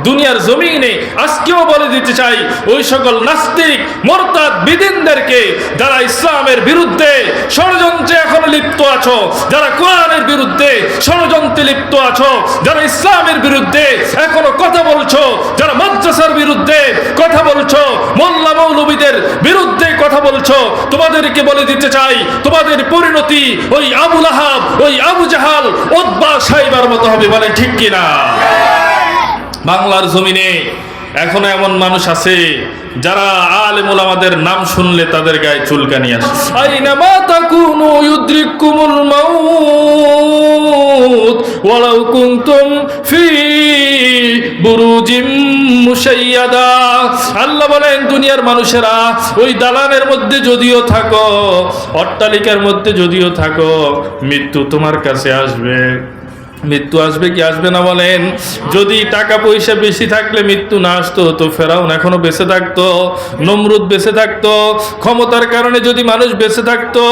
দুনিয়ার জমিনে আজকেও বলে দিতে চাই, ওই সকল নাস্তিক মুরতাদ বিদিনদেরকে, যারা ইসলামের বিরুদ্ধে ষড়যন্ত্রে এখনো লিপ্ত আছো, যারা কোরআনের বিরুদ্ধে ষড়যন্ত্রে লিপ্ত আছো, যারা ইসলামের বিরুদ্ধে এখনো কথা বলছো, যারা মাদ্রাসার বিরুদ্ধে কথা বলছো, মোল্লা মৌলবীদের বিরুদ্ধে কথা বলছো, তোমাদেরকে বলে দিতে চাই, তোমাদের পরিণতি ওই আবু লাহাব, ওই আবু জাহাল, উতবা সাইবার মতো হবে। বলে ঠিক কিনা? বাংলার জমিনে এখনো এমন মানুষ আছে যারা আলেম ওলামাদের নাম শুনলে তাদের গায়ে চুলকানি আসে। আইনামা তাকুনু ইউদরিকুমুল মাউত ওয়ালাউ কুনতুম ফি বুরুজিম মুশাইয়াদা। আল্লাহ বলেন, দুনিয়ার মানুষেরা ওই দালানের মধ্যে যদিও থাকো, অট্টালিকার মধ্যে যদিও থাকো, মৃত্যু তোমার কাছে আসবে। মৃত্যু আসবে কি আসবে না বলেন? যদি টাকা পয়সা বেশি থাকলে মৃত্যু না আসতো তো ফেরাউন এখনো বেঁচে থাকতো, নমরুদ বেঁচে থাকতো। ক্ষমতার কারণে যদি মানুষ বেঁচে থাকতো,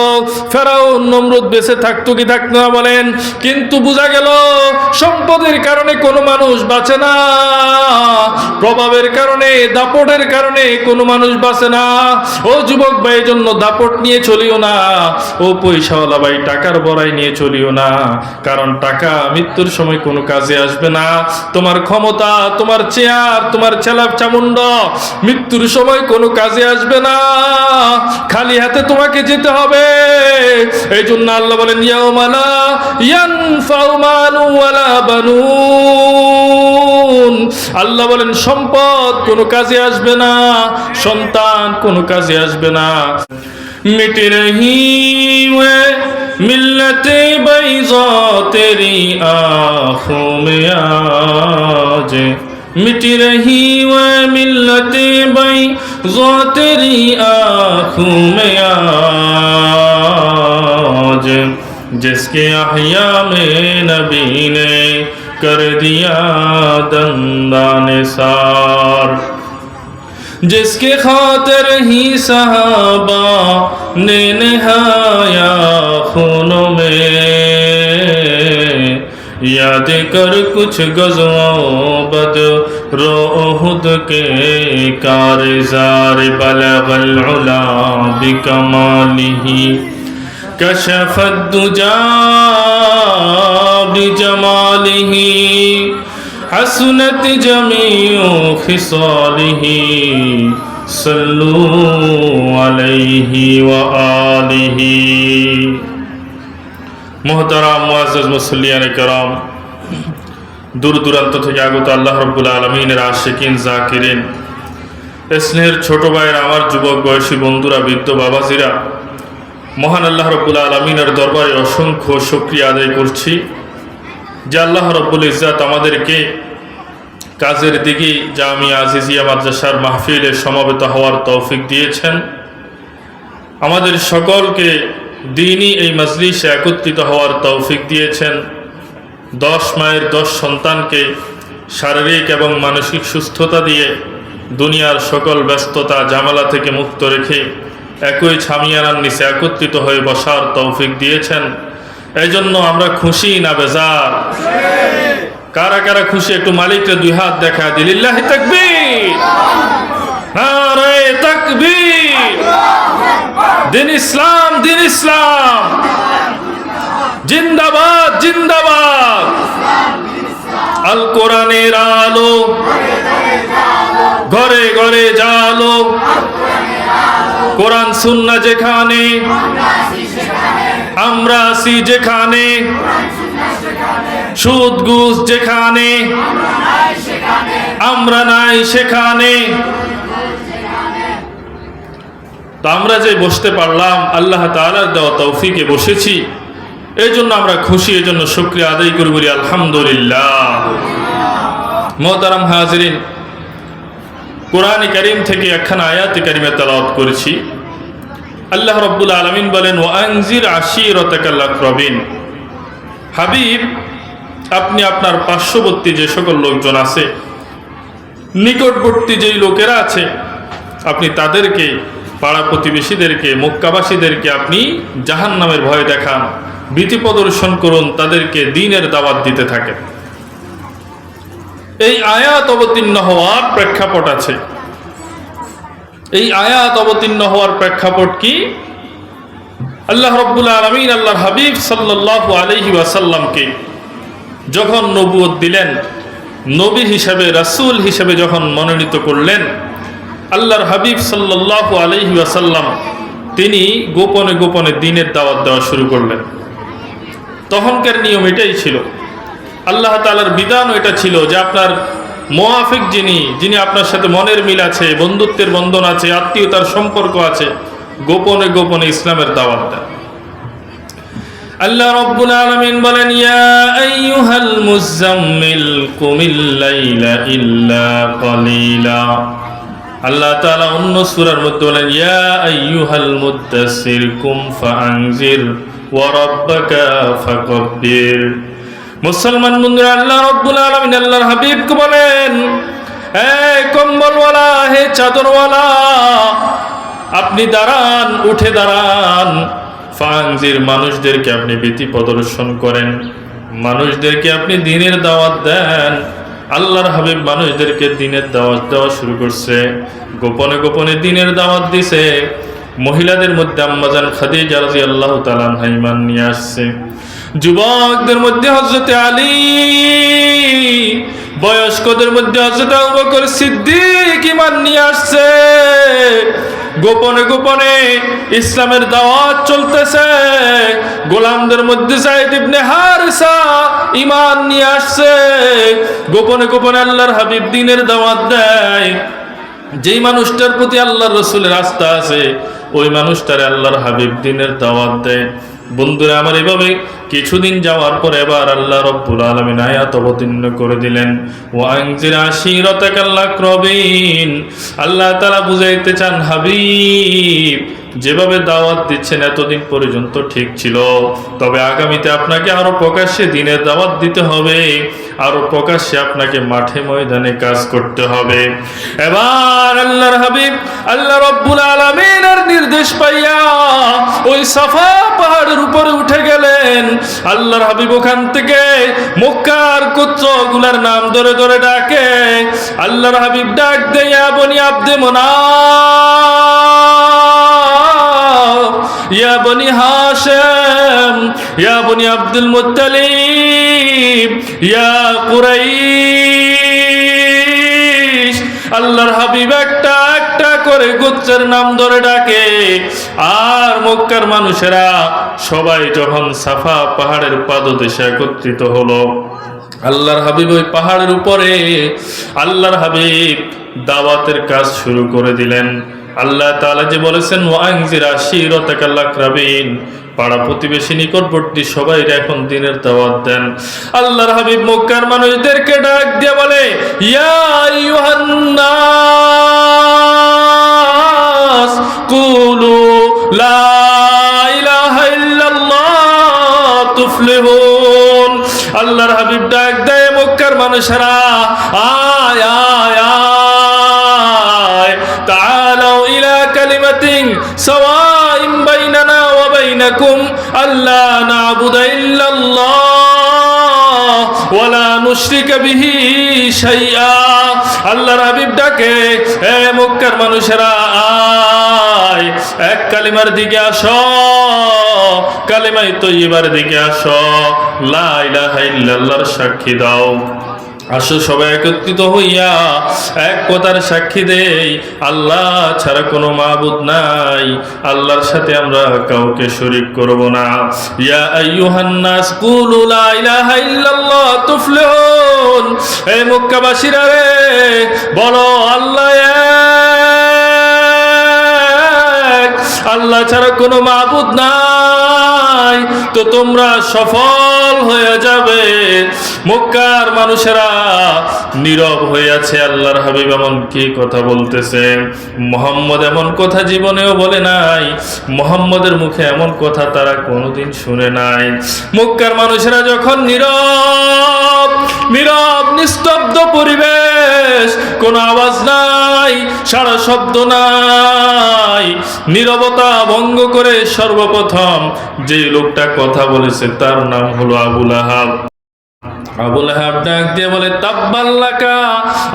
ফেরাউন নমরুদ বেঁচে থাকতো কি থাকতো না বলেন? কিন্তু বোঝা গেল সম্পদের কারণে কোনো মানুষ বাঁচে না, প্রভাবের কারণে, দাপটের কারণে কোনো মানুষ বাঁচে না। ও যুবক ভাই, জন্য দাপট নিয়ে চলিও না। ও পয়সাওয়ালা ভাই, টাকার বড়াই নিয়ে চলিও না, কারণ টাকা মৃত্যুর সময় কোনো কাজে আসবে না। তোমার ক্ষমতা, তোমার চেয়ার, তোমার ছেলা চামুন্ড মৃত্যুর সময় কোনো কাজে আসবে না। খালি হাতে তোমাকে যেতে হবে। এই জন্য আল্লাহ বলেন, ইয়াউমা লা ইয়ানফাউ মালুন ওয়ালা বানুন। আল্লাহ বলেন, সম্পদ কোনো কাজে আসবে না, সন্তান কোনো কাজে আসবে না। मिट रही वे मिल्लते बैज़ा तेरी आँखों में आज, मिट रही वे मिल्लते बैज़ा तेरी आँखों में आज, जिसके अहया में नबी ने कर दिया दंदाने सार, जिसके खातिर ही सहाबा ने नहाया खूनों में, याद कर कुछ गज़वों बदरो उहुद के कारज़ार, बलगल उला बिकमालिही कशफद दुजा बिजमालिही, हसनत जमीउ खिसालिही सल्लू अलैहि व आलिही। मोहतरम मुअज़्ज़ज़ मुसल्लियान किराम, दूर दूराন্ত থেকে আগত আল্লাহ রাব্বুল আলামিনের আশিকিন জাকিরিন, স্নেহের ছোট ভাইয়েরা, আমার যুবক বয়সী বন্ধুরা, বৃদ্ধ বাবাজিরা, মহান আল্লাহ রাব্বুল আলামিনের দরবারে অসংখ্য শুকরিয়া আদায় করছি যে আল্লাহ রাব্বুল ইজ্জাত আমাদেরকে কাজের দিকে জামিয়া আজিজিয়া মাদ্রাসার মাহফিলে সমবেত হওয়ার তৌফিক দিয়েছেন। আমাদের সকলকে দ্বীনি এই মজলিসে একত্রিত হওয়ার তৌফিক দিয়েছেন। 10 মায়ের 10 সন্তানকে শারীরিক এবং মানসিক সুস্থতা দিয়ে দুনিয়ার সকল ব্যস্ততা ঝামেলা থেকে মুক্ত রেখে একই ছামিয়ানার নিচে একত্রিত হয়ে বসার তৌফিক দিয়েছেন। এই জন্য আমরা খুশি না বেজার? কারা কারা খুশি একটু মালিককে দুই হাত দেখা দিল। লিল্লাহি তাকবীর, নারে তাকবীর। দিন ইসলাম, দিন ইসলাম জিন্দাবাদ, জিন্দাবাদ। আল কোরআনের আলো ঘরে ঘরে জালো, কোরআন সুন্নাহ যেখানে, আমরা আসি যেখানে, সুদ ঘুষ যেখানে, আমরা নাই সেখানে। তো আমরা যে বসতে পারলাম আল্লাহ তাআলার দেওয়া তৌফিকে বসেছি, এই জন্য আমরা খুশি, এই জন্য শুকরিয়া আদায় করি, বলি আলহামদুলিল্লাহ। মোহতারাম হাজিরিন, কোরআন কারীম থেকে একখানা আয়াত কারিমা তেলাওয়াত করেছি। আল্লাহ রাব্বুল আলামিন বলেন, ওয়া আনজির আশীরাতাকাল আকরাবিন। হাবিব, আপনি আপনার পার্শ্ববর্তী যে সকল লোকজন আছে, নিকটবর্তী যেই লোকেরা আছে, আপনি তাদেরকে, পাড়া প্রতিবেশীদেরকে, মক্কাবাসীদেরকে আপনি জাহান্নামের ভয় দেখান, ভীতি প্রদর্শন করুন, তাদেরকে দ্বীনের দাওয়াত দিতে থাকেন। এই আয়াত অবতীর্ণ হওয়ার প্রেক্ষাপট আছে। এই আয়াত অবতীর্ণ হওয়ার প্রেক্ষাপট কি? আল্লাহ রাব্বুল আলামিন আল্লাহর হাবিব সাল্লাল্লাহু আলাইহি ওয়াসাল্লামকে যখন নবুয়ত দিলেন, নবী হিসাবে, রাসূল হিসাবে যখন মনোনীত করলেন, আল্লাহর হাবিব সাল্লাল্লাহু আলাইহি ওয়াসাল্লাম তিনি গোপনে গোপনে দ্বীনের দাওয়াত দেওয়া শুরু করলেন। তখনকার নিয়ম এটাই ছিল, আল্লাহ তাআলার বিধান এটা ছিল যে আপনার মুওয়াফিক যিনি আপনার সাথে মনের মিল আছে, বন্ধুত্বের বন্ধন আছে, আত্মীয়তার সম্পর্ক আছে, গোপনে গোপনে ইসলামের দাওয়াত দেন। আল্লাহ রাব্বুল আলামিন বলেন, ইয়া আইয়ুহাল মুযাম্মিল কুমিল লাইলা ইল্লা কালিলা। আল্লাহ তাআলা অন্য সূরার মধ্যে বলেন, ইয়া আইয়ুহাল মুদ্দাসসির কুম ফাআনজির ওয়া রাব্বাকা ফাকাব্বির। মুসলমান বন্ধুরা, আল্লাহ রাব্বুল আলামিন আল্লাহর হাবিবকে বলেন, হে কম্বলওয়ালা, হে চাদরওয়ালা, আপনি দাঁড়ান, উঠে দাঁড়ান। ফাআনজির, মানুষদেরকে আপনি ভীতি প্রদর্শন করেন, মানুষদেরকে আপনি দ্বীনের দাওয়াত দেন। আল্লাহর হাবিব মানুষদেরকে দ্বীনের দাওয়াত দেওয়া শুরু করছে, গোপনে গোপনে দ্বীনের দাওয়াত দিছে। মহিলাদের মধ্যে আম্মাজান খাদিজা রাদিয়াল্লাহু তাআলা আনহা ঈমান নিয়ে আসছে, যুবকদের মধ্যে হযরত আলী, বয়স্কদের মধ্যে হযরত আবু বকর সিদ্দিক ঈমান নিয়ে আসছে। গোপনে গোপনে ইসলামের দাওয়াত চলতেছে। গোলামদের মধ্যে যায়েদ ইবনে হারিসা ঈমান নিয়ে আসছে। গোপনে গোপনে আল্লাহর হাবিব দ্বীনের দাওয়াত দেয়। যেই মানুষটার প্রতি আল্লাহর রাসূলের আস্থা আছে, ওই মানুষটারে আল্লাহর হাবিব দ্বীনের দাওয়াত দেয়। বন্ধুরা আমার, এভাবে কিছুদিন যাওয়ার পর এবার আল্লাহ রাব্বুল আলামিন আয়াত অবতীর্ণ করে দিলেন, ওয়া আনজির আশীরাতাকাল আকরাবিন। আল্লাহ তাআলা বুঝাইতে চান, হাবিব যেভাবে দাওয়াত দিচ্ছেন এতদিন পর্যন্ত ঠিক ছিল, তবে আগামীতে আপনাকে আরো প্রকাশ্যে দ্বীনের দাওয়াত দিতে হবে, আরো প্রকাশ্যে আপনাকে মাঠে ময়দানে কাজ করতে হবে। এবার আল্লাহর হাবিব আল্লাহ রাব্বুল আলামিনের নির্দেশ পাইয়া ওই সাফা পাহাড়ের উপরে উঠে গেলেন। আল্লাহর হাবিব ওখান থেকে মক্কার গোত্রগুলার নাম ধরে ধরে ডাকে। আল্লাহর হাবিব ডাক দেয়, ইয়া বনি আব্দে মুনাফ, ইয়া বনি হাশিম, ইয়া বনি আব্দুল মুত্তালিব, ইয়া কুরাইশ। আল্লাহর হাবিব একটা একটা করে গোত্রের নাম ধরে ডাকে। আর মক্কার মানুষেরা সবাই যখন সাফা পাহাড়ের পাদদেশে একত্রিত হলো, আল্লাহর হাবিব ওই পাহাড়ের উপরে আল্লাহর হাবিব দাওয়াতের কাজ শুরু করে দিলেন। আল্লাহ তাআলা যে বলেছেন, ওয়া আনজির আশীরাতাকাল আকরাবিন, পাড়া প্রতিবেশী নিকটবর্তী সবাই এখন দ্বীনের দাওয়াত দেন। আল্লাহর হাবিব মক্কার মানুষদেরকে ডাক দিয়ে বলে, ইয়া আইয়ুহান নাস কুলু লা ইলাহা ইল্লাল্লাহ তুফলিহুন। আল্লাহর হাবিব ডাক দেয়, মক্কার মানুষেরা আয় আয় আয়, তাআলাউ ইলা কালিমাতিন সাওয়াইন বাইনানা ওয়া বাইনাকুম আল্লা না'বুদা ইল্লাল্লাহ ওয়া লা নুশরিকা বিহি শাইআ। আল্লাহর হাবিব ডাকে, হে মক্কার মানুষেরা আয়, এক কালিমার দিকে আসো, কালিমায়ে তয়্যিবার দিকে আসো, লা ইলাহা ইল্লাল্লাহর সাক্ষী দাও। আসো সবাই একত্রিত হইয়া এক কথার সাক্ষী দেই, আল্লাহ ছাড়া কোনো মাবুদ নাই, আল্লাহর সাথে আমরা কাউকে শরীক করব না। ইয়া আইয়ুহান নাস কুলু লা ইলাহা ইল্লাল্লাহ তুফলিহুন। এই মক্কাবাসীরা রে, বলো আল্লাহ এক, আল্লাহ ছাড়া কোনো মাবুদ নাই, তো তোমরা সফল হয়ে যাবে। মক্কার মানুষেরা নীরব হয়ে আছে। আল্লাহর হাবিব এমন কি কথা বলতেছে, মুহাম্মদ এমন কথা জীবনেও বলে নাই, মুহাম্মদের মুখে এমন কথা তারা কোনোদিন শুনে নাই। মক্কার মানুষেরা যখন নীরব নীরব নিস্তব্ধ পরিবেশ, কোনো আওয়াজ নাই, সারা শব্দ নাই, নীরবতা ভঙ্গ করে সর্বপ্রথম যে লোকটা কথা বলেছে তার নাম হলো আবু লাহাব। আবু লাহাব ডাক দিয়ে বলে তাব্বাল্লাকা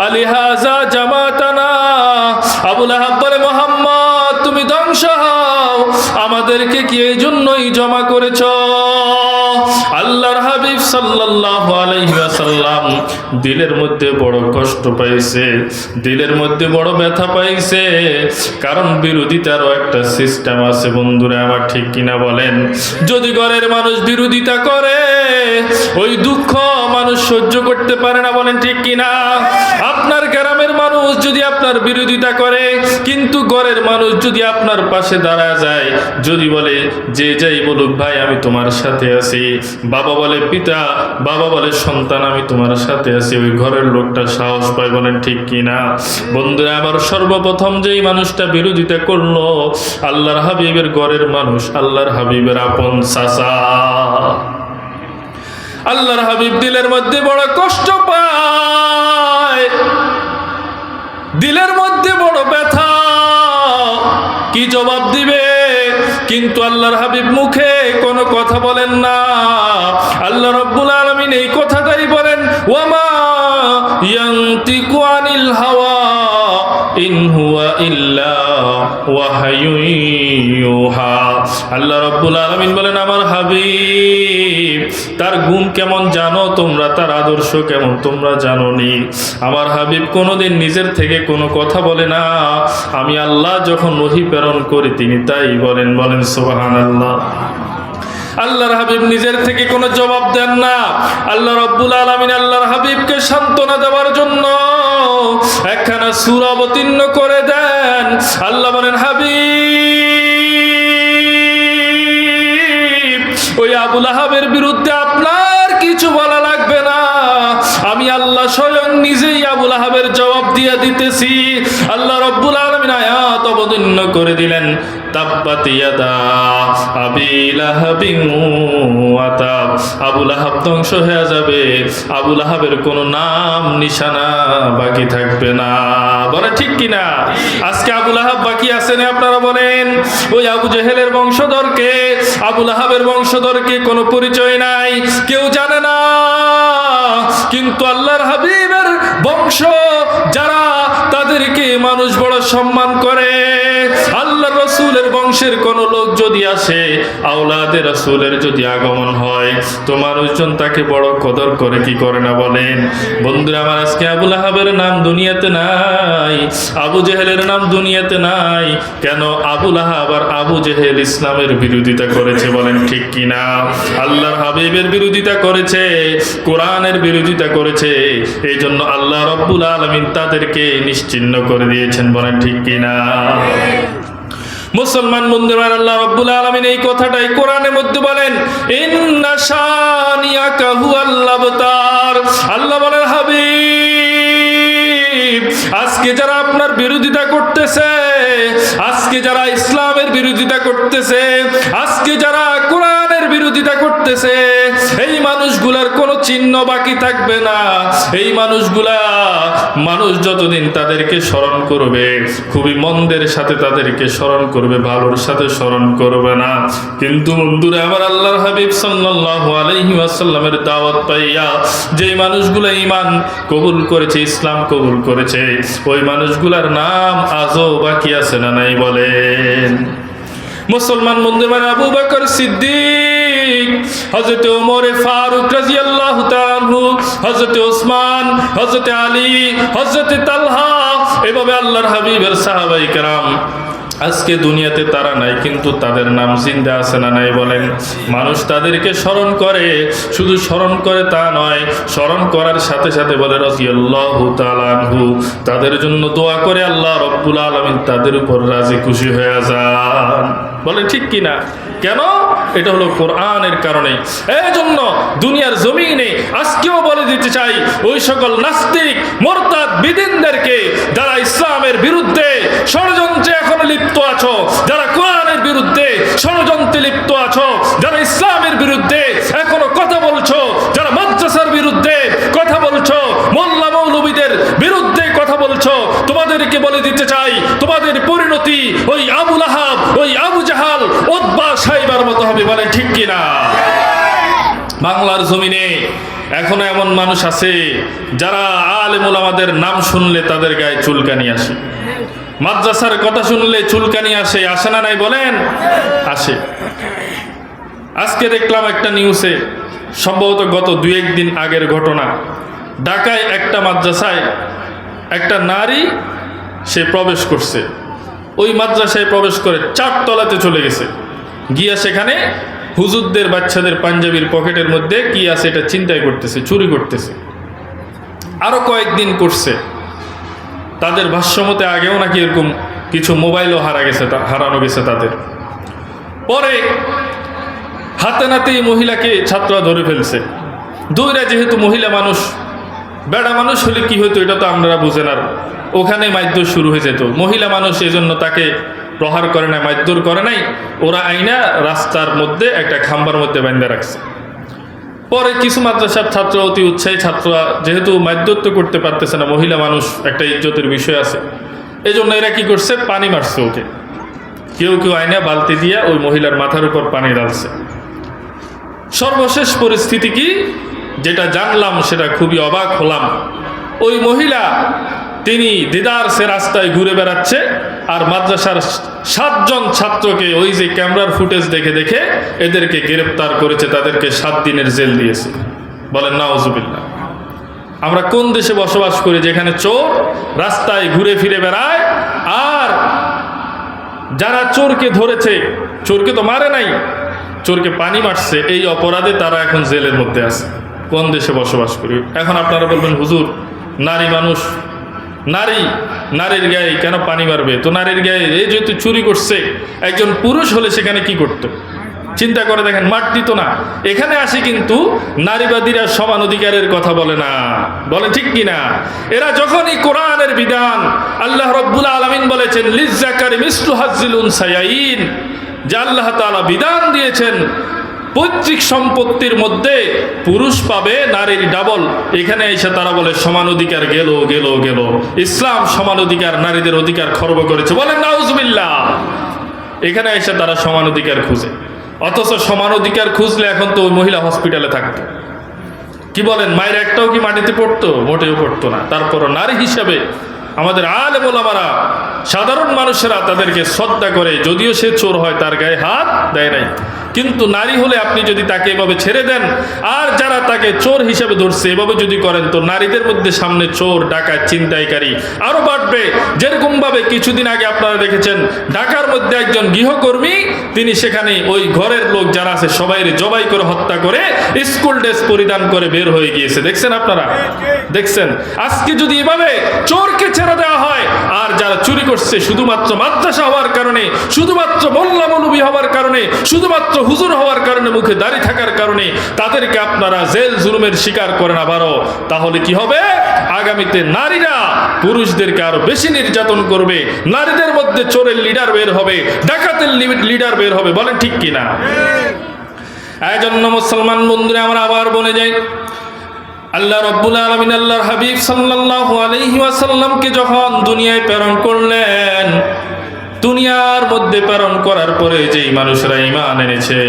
আলিহাযা জামাতানা। আবু লাহাব বলে মুহাম্মদ তুমি ধ্বংস হও, আমাদেরকে কি এই জন্যই জমা করেছো? আল্লাহর হাবিব সাল্লাল্লাহু আলাইহি ওয়াসাল্লাম দিলের মধ্যে বড় কষ্ট পাইছে, দিলের মধ্যে বড় ব্যথা পাইছে। কারণ বিরোধিতারও একটা সিস্টেম আছে বন্ধুরা আমার, ঠিক কিনা বলেন? যদি ঘরের মানুষ বিরোধিতা করে ওই দুঃখ মানুষ সহ্য করতে পারে না, বলেন ঠিক কিনা? আপনার গ্রামের মানুষ যদি আপনার বিরোধিতা করে, কিন্তু ঘরের মানুষ যদি আপনার পাশে দাঁড়া যায়, যদি বলে যে যাই বলুক ভাই আমি তোমার সাথে আছি, বাবা বলে পিতা, বাবা বলে সন্তান আমি তোমার সাথে আছি, ওই ঘরের লোকটা সাহস পায়, বলেন ঠিক কিনা? বন্ধুরা আমার, সর্বপ্রথম যেই মানুষটা বিরোধিতা করলো আল্লাহর হাবিবের ঘরের মানুষ, আল্লাহর হাবিবের আপন চাচা। আল্লাহর হাবিব দিলের মধ্যে বড় কষ্ট পায়, দিলের মধ্যে বড় ব্যথা, কি জবাব দিবে? কিন্তু আল্লাহর হাবিব মুখে কোনো কথা বলেন না। আল্লাহ রাব্বুল আলামিন এই কথাটাই বলেন, ওয়ামা ইয়ানতিকু আনিল হাওয়া ইন হুয়া ইল্লা ওয়াহায়ুন ইউহা। আল্লাহ রাব্বুল আলামিন বলেন আমার হাবিব তার গুণ কেমন জানো তোমরা, তার আদর্শ কেমন তোমরা জানোনি। আমার হাবিব কোনোদিন নিজের থেকে কোনো কথা বলে না, আমি আল্লাহ যখন ওহী প্রেরণ করি তিনি তাই বলেন, বলেন সুবহানাল্লাহ। আল্লাহর হাবিব নিজের থেকে কোনো জবাব দেন না। আল্লাহ রাব্বুল আলামিন আল্লাহর হাবিবকে সান্ত্বনা দেওয়ার জন্য একখানা সূরা অবতীর্ণ করে দেন। আল্লাহ বলেন হাবিব ওই আবু লাহাবের বিরুদ্ধে আপনার কিছু বলা লাগবে না, আমি আল্লাহ স্বয়ং নিজেই আবু লাহাবের জবাব দিয়ে দিতেছি। আল্লাহ রাব্বুল আলামিন আয়াত অবতীর্ণ করে দিলেন, তাব্বাত ইয়াদা আবি লাহাবিন ওয়া তাব। আবু লাহাব ধ্বংস হয়ে যাবে, আবু লাহাবের কোনো নাম নিশানা বাকি থাকবে না, বলে ঠিক কিনা? আজকে আবু লাহাব বাকি আছে না? আপনারা বলেন। ওই আবু জেহেলের বংশধরকে, আবু লাহাবের বংশধরকে কোনো পরিচয় নাই, কেউ জানে না। কিন্তু আল্লাহর হাবিবের বংশ যারা, তাদেরকে মানুষ বড় সম্মান করে। আল্লাহ রসুলের বংশের কোন লোক যদি আসে, আওলাদে রসুলের যদি আগমন হয়, তো মানুষজন তাকে বড় কদর করে, কি করে না বলেন? বন্ধুরা আমার, আজকে আবু লাহাবের নাম দুনিয়াতে নাই, আবু জেহেলের নাম দুনিয়াতে নাই। কেন? আবু লাহাব আর আবু জেহেল ইসলামের বিরোধিতা করেছে, বলেন ঠিক কিনা? আল্লাহর হাবিবের বিরোধিতা করেছে, কোরআনের বিরোধিতা করেছে, এই জন্য আল্লাহ রাব্বুল আলামিন তাদেরকে নিশ্চিহ্ন করে দিয়েছেন, বলেন ঠিক কিনা? মুসলমান বন্ধুরা, আল্লাহ রাব্বুল আলামিন এই কথাটাই কোরআনের মধ্যে বলেন, ইন্না শানিয়াকা হুয়াল আবতার। আল্লাহ বলেন হাবিব আজকে যারা আপনার বিরোধিতা করতেছে, আজকে যারা ইসলামের বিরোধিতা করতেছে, আজকে যারা কোরআনের বিরোধিতা করতেছে, এই মানুষগুলার কোনো চিহ্ন বাকি থাকবে না। এই মানুষগুলা, মানুষ যতদিন তাদেরকে স্মরণ করবে, খুবই মন্দের সাথে তাদেরকে স্মরণ করবে, ভালোর সাথে স্মরণ করবে না। কিন্তু বন্ধুরা আমার, আল্লাহর হাবিব সাল্লাল্লাহু আলাইহি ওয়াসাল্লামের দাওয়াত পাইয়া যেই মানুষগুলো ঈমান কবুল করেছে, ইসলাম কবুল করেছে, ওই মানুষগুলার নাম আজও বাকি আছে না নাই বলেন? মুসলমান বন্ধুরা, আবু বকর সিদ্দিক, হযরত ওমর ফারুক রাদিয়াল্লাহু তাআলা আনহু, হযরত ওসমান, হযরত আলী, হযরত তালহা, এভাবে আল্লাহর হাবিবের সাহাবায়ে কেরাম আজকে দুনিয়াতে তারা নাই, কিন্তু তাদের নাম জিন্দা আছে না নাই বলেন? মানুষ তাদেরকে স্মরণ করে, শুধু স্মরণ করে তা নয়, স্মরণ করার সাথে সাথে বলে রাদিয়াল্লাহু তাআলা আনহু, তাদের জন্য দোয়া করে আল্লাহ রাব্বুল আলামিন তাদের উপর রাজি খুশি হয়ে যান, বলে ঠিক কিনা? কেন? এটা হলো কোরআনের কারণে। এই জন্য দুনিয়ার জমিনে আজকেও বলে দিতে চাই, ওই সকল নাস্তিক মুরতাদ বিদিনদেরকে, যারা ইসলামের বিরুদ্ধে ষড়যন্ত্রে এখনো লিপ্ত আছো, যারা কোরআনের বিরুদ্ধে ষড়যন্ত্রে লিপ্ত আছো, যারা ইসলামের বিরুদ্ধে এখনো কথা বলছো, যারা মাদ্রাসার বিরুদ্ধে কথা বলছো, মোল্লা মৌলবীদের বিরুদ্ধে কথা বলছো, তোমাদেরকে বলে দিতে চাই, তোমাদের পরিণতি ওই আবু লাহাব, ওই আবু জাহাল, উতবা, সাইবার মতো হবে, বলে ঠিক কিনা? বাংলার জমিনে এখনো এমন মানুষ আছে যারা আলেম ওলামাদের নাম শুনলে তাদের গায়ে চুলকানি আসে, মাদ্রাসার কথা শুনলে চুলকানি আসে। আসে না নাই বলেন? আসে। আজকে দেখলাম একটা নিউজে, সম্ভবত গত 2-1 দিন আগের ঘটনা, ঢাকায় একটা মাদ্রাসায় একটা নারী সে প্রবেশ করছে। ওই মাদ্রাসায় প্রবেশ করে 4 তলাতে চলে গেছে, গিয়া সেখানে হুজুরদের বাচ্চাদের পাঞ্জাবির পকেটের মধ্যে কি আছে এটা চিন্তাই করতেছে, চুরি করতেছে। আরো কয়েকদিন করছে। তাদের ভাষ্যমতে আগেও নাকি এরকম কিছু মোবাইলও হারানো গেছে তাদের। পরে হাতে নাতেই মহিলাকে ছাত্ররা ধরে ফেলছে। দৌড়া, যেহেতু মহিলা মানুষ, বেড়া মানুষ হলে কি হতো এটা তো আপনারা বুঝেন। আর ওখানে মারধর শুরু হয়ে যেত। মহিলা মানুষ, এজন্য তাকে প্রহার করে নাই, মারধর করে নাই। ওরা আইনা রাস্তার মধ্যে একটা খাম্বার মধ্যে বাঁধা রাখছে। পরে কিছু মাদ্রাসার ছাত্র, অতি উৎসাহী ছাত্ররা, যেহেতু মারধর তো করতে পারতেছে না, মহিলা মানুষ, একটা ইজ্জতের বিষয় আছে, এই জন্য এরা কি করছে, পানি মারছে ওকে। কেউ কেউ আইনা বালতি দিয়া ওই মহিলার মাথার উপর পানি ঢালছে। সর্বশেষ পরিস্থিতি কি, যেটা জানলাম সেটা খুবই অবাক হলাম। ওই মহিলা তিনি দিদার সে রাস্তায় ঘুরে বেড়াচ্ছে, আর মাদ্রাসার 7 জন ছাত্রকে ওই যে ক্যামেরার ফুটেজ দেখে দেখে এদেরকে গ্রেপ্তার করেছে, তাদেরকে 7 দিনের জেল দিয়েছে। বলেন নাউজুবিল্লাহ। আমরা কোন দেশে বসবাস করি যেখানে চোর রাস্তায় ঘুরে ফিরে বেড়ায়, আর যারা চোরকে ধরেছে, চোরকে তো মারে নাই, চোরকে পানি মারছে, এই অপরাধে তারা এখন জেলের মধ্যে আছে। কোন দেশে বসবাস করি? এখন আপনারা বলবেন, হুজুর নারী মানুষ, নারীর গায়ে কেন পানি মারবে? তো নারীর গায়ে এই যেহেতু চুরি করছে, একজন পুরুষ হলে সেখানে কি করত? চিন্তা করে দেখেন, মার দিত না। এখানে আসি কিন্তু নারীবাদীরা সমান অধিকারের কথা বলে না, বলে ঠিক কিনা? এরা যখনই কোরআনের বিধান, আল্লাহ রাব্বুল আলামিন বলেছেন লিজ্জাকারি মিসলু হাজ্জিল উনসায়াইন, যে আল্লাহ তাআলা বিধান দিয়েছেন পৈতৃক সম্পত্তির মধ্যে পুরুষ পাবে নারীর ডাবল। এখানে এসে তারা বলে সমান অধিকার গেল। ইসলাম সমান অধিকার, নারীদের অধিকার খর্ব করেছে। বলেন নাউজুবিল্লাহ। এখানে এসে তারা সমান অধিকার খুঁজে, অথচ সমান অধিকার খুঁজলে এখন তো ওই মহিলা হসপিটালে থাকতো। কি বলেন, মায়ের একটাও কি মাটিতে পড়তো? মোটেও পড়তো না। তারপর নারী হিসাবে আমাদের আলেম ওলামারা, সাধারণ মানুষেরা তাদেরকে শ্রদ্ধা করে, যদিও সে চোর হয়, তার গায়ে হাত দেয় নাই। কিন্তু নারী হলে আপনি যদি তাকে এভাবে ছেড়ে দেন, আর যারা তাকে চোর হিসেবে ধরছে এভাবে যদি করেন, তো নারীদের মধ্যে সামনে চোর, ডাকাত, ছিনতাইকারী আরো বাড়বে। যেরকম ভাবে কিছুদিন আগে আপনারা দেখেছেন ঢাকার মধ্যে একজন গৃহকর্মী, তিনি সেখানে ওই ঘরের লোক যারা আছে সবাইরে জবাই করে হত্যা করে স্কুল ড্রেস পরিধান করে বের হয়ে গিয়েছে। দেখছেন আপনারা? দেখছেন? আজকে যদি এভাবে চোরকে ছেড়ে দেওয়া হয়, আর যারা চুরি করছে শুধুমাত্র মাদ্রাসা হওয়ার কারণে, শুধুমাত্র মোল্লা মৌলবী হওয়ার কারণে, শুধুমাত্র হুজুর হওয়ার কারণে, মুখে দাড়ি থাকার কারণে তাদেরকে আপনারা জেল জুলুমের শিকার করেন আবারও, তাহলে কি হবে? আগামীতে নারীরা পুরুষদেরকে আরো বেশি নির্যাতন করবে, নারীদের মধ্যে চোরের লিডার বের হবে, ডাকাতের লিডার বের হবে। বলেন ঠিক কিনা? এই জন্য মুসলমান বন্ধুরা, আমরা আবার বলে যাই, আল্লাহ রাব্বুল আলামিন আল্লাহর হাবিব সাল্লাল্লাহু আলাইহি ওয়াসাল্লামকে যখন দুনিয়ায় প্রেরণ করলেন, দুনিয়ার মধ্যে প্রেরণ করার পরে যেই মানুষরা ঈমান এনেছে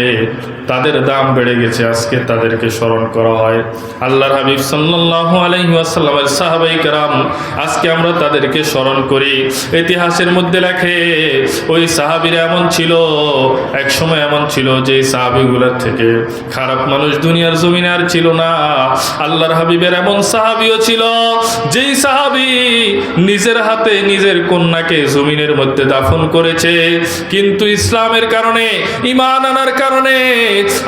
তাদের দাম বেড়ে গেছে। আজকে তাদেরকে স্মরণ করা হয়। আল্লাহর হাবিব সাল্লাল্লাহু আলাইহি ওয়াসাল্লামের সাহাবায়ে কেরাম, আজকে আমরা তাদেরকে স্মরণ করি। ইতিহাসের মধ্যে লেখে ওই সাহাবীরা এমন ছিল, এক সময় এমন ছিল যে সাহাবীগুলোর থেকে খারাপ মানুষ দুনিয়ার জমিনে আর ছিল না। আল্লাহর হাবিবের এমন সাহাবীও ছিল যেই সাহাবী নিজের হাতে নিজের কন্যাকে জমিনের মধ্যে দাফন করেছে, কিন্তু ইসলামের কারণে, ঈমান আনার কারণে,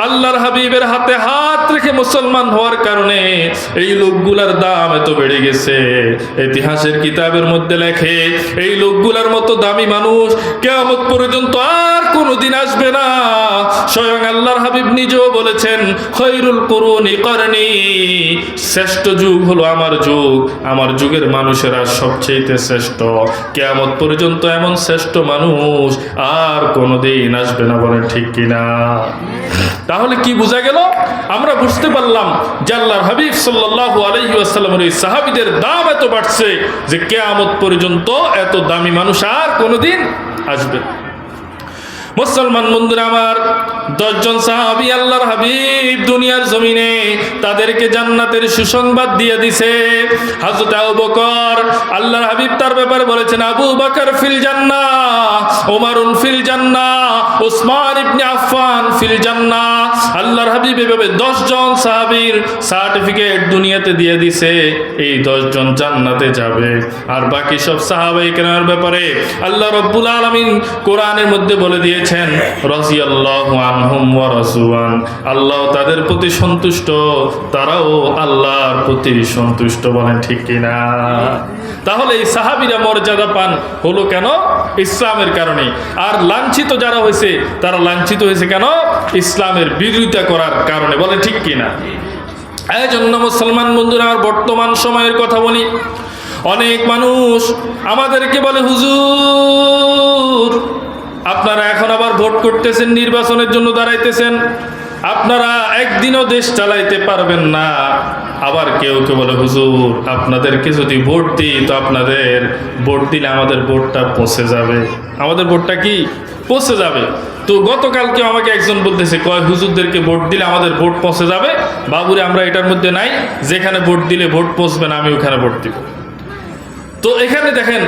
আল্লাহর হাবিবের হাতে হাত রেখে মুসলমান হওয়ার কারণে এই লোকগুলার দাম এত বেড়ে গেছে। ইতিহাসের কিতাবের মধ্যে লেখে এই লোকগুলার মতো দামি মানুষ কিয়ামত পর্যন্ত আর কোনোদিন আসবে না। স্বয়ং আল্লাহর হাবিব নিজেও বলেছেন, খৈরুল কুরুনি করনি, শ্রেষ্ঠ যুগ হলো আমার যুগ, আমার যুগের মানুষেরা সবচেয়ে শ্রেষ্ঠ। কিয়ামত পর্যন্ত এমন শ্রেষ্ঠ মানুষ আর কোনোদিন আসবে না। বলেন ঠিক কিনা? তাহলে কি বোঝা গেল? আমরা বুঝতে পারলাম যে আল্লাহর হাবিব সাল্লাল্লাহু আলাইহি ওয়াসাল্লামের এই সাহাবীদের দাম এত বাড়ছে যে কিয়ামত পর্যন্ত এত দামি মানুষ আর কোনোদিন আসবে। মুসলমান বন্ধুরা আমার, 10 জন সাহাবী আল্লাহর হাবিব দুনিয়ার জমিনে তাদেরকে জান্নাতের সুসংবাদ দিয়ে দিছে। হযরত আবু বকর আল্লাহর হাবিব তার ব্যাপারে বলেছেন, আবু বকর ফিল জান্নাহ, ওমরুন ফিল জান্নাহ, উসমান ইবনে আফফান ফিল জান্নাহ। আল্লাহর হাবিব এভাবে 10 জন সাহাবীর সার্টিফিকেট দুনিয়াতে দিয়ে দিছে, এই 10 জন জান্নাতে যাবে। আর বাকি সব সাহাবায়ে কেরামের ব্যাপারে আল্লাহ রাব্বুল আলামিন কোরআনের মধ্যে বলে দিয়েছেন, রাদিয়াল্লাহু আনহুম ওয়া রাসুয়ান, আল্লাহ তাদের প্রতি সন্তুষ্ট, তারাও আল্লাহর প্রতি সন্তুষ্ট। বলেন ঠিক কিনা? তাহলে এই সাহাবীরা মর্যাদা পান হলো কেন? ইসলামের কারণে। আর লাঞ্ছিত যারা হয়েছে তারা লাঞ্ছিত হয়েছে কেন? ইসলামের বিরোধিতা করার কারণে। বলেন ঠিক কিনা? এই জন্য মুসলমান বন্ধুরা, আমার বর্তমান সময়ের কথা বলি। অনেক মানুষ আমাদেরকে বলে, হুজুর আপনারা এখন আবার ভোট করতেছেন, নির্বাচনের জন্য দাঁড়াইতেছেন, আপনারা একদিনও দেশ চালাইতে পারবেন না। আবার কেউ কেউ বলে, হুজুর আপনাদেরকে যদি ভোট দিই তো আপনাদের ভোট দিলে আমাদের ভোটটা পৌঁছে যাবে। আমাদের ভোটটা কি পৌঁছে যাবে? তো গতকালকে আমাকে একজন বলতেছে, কয় হুজুরদেরকে ভোট দিলে আমাদের ভোট পৌঁছে যাবে। বাবুরে আমরা এটার মধ্যে নাই, যেখানে ভোট দিলে ভোট পৌঁছবে না আমি ওখানে ভোট দিব। তো এখানে দেখেন,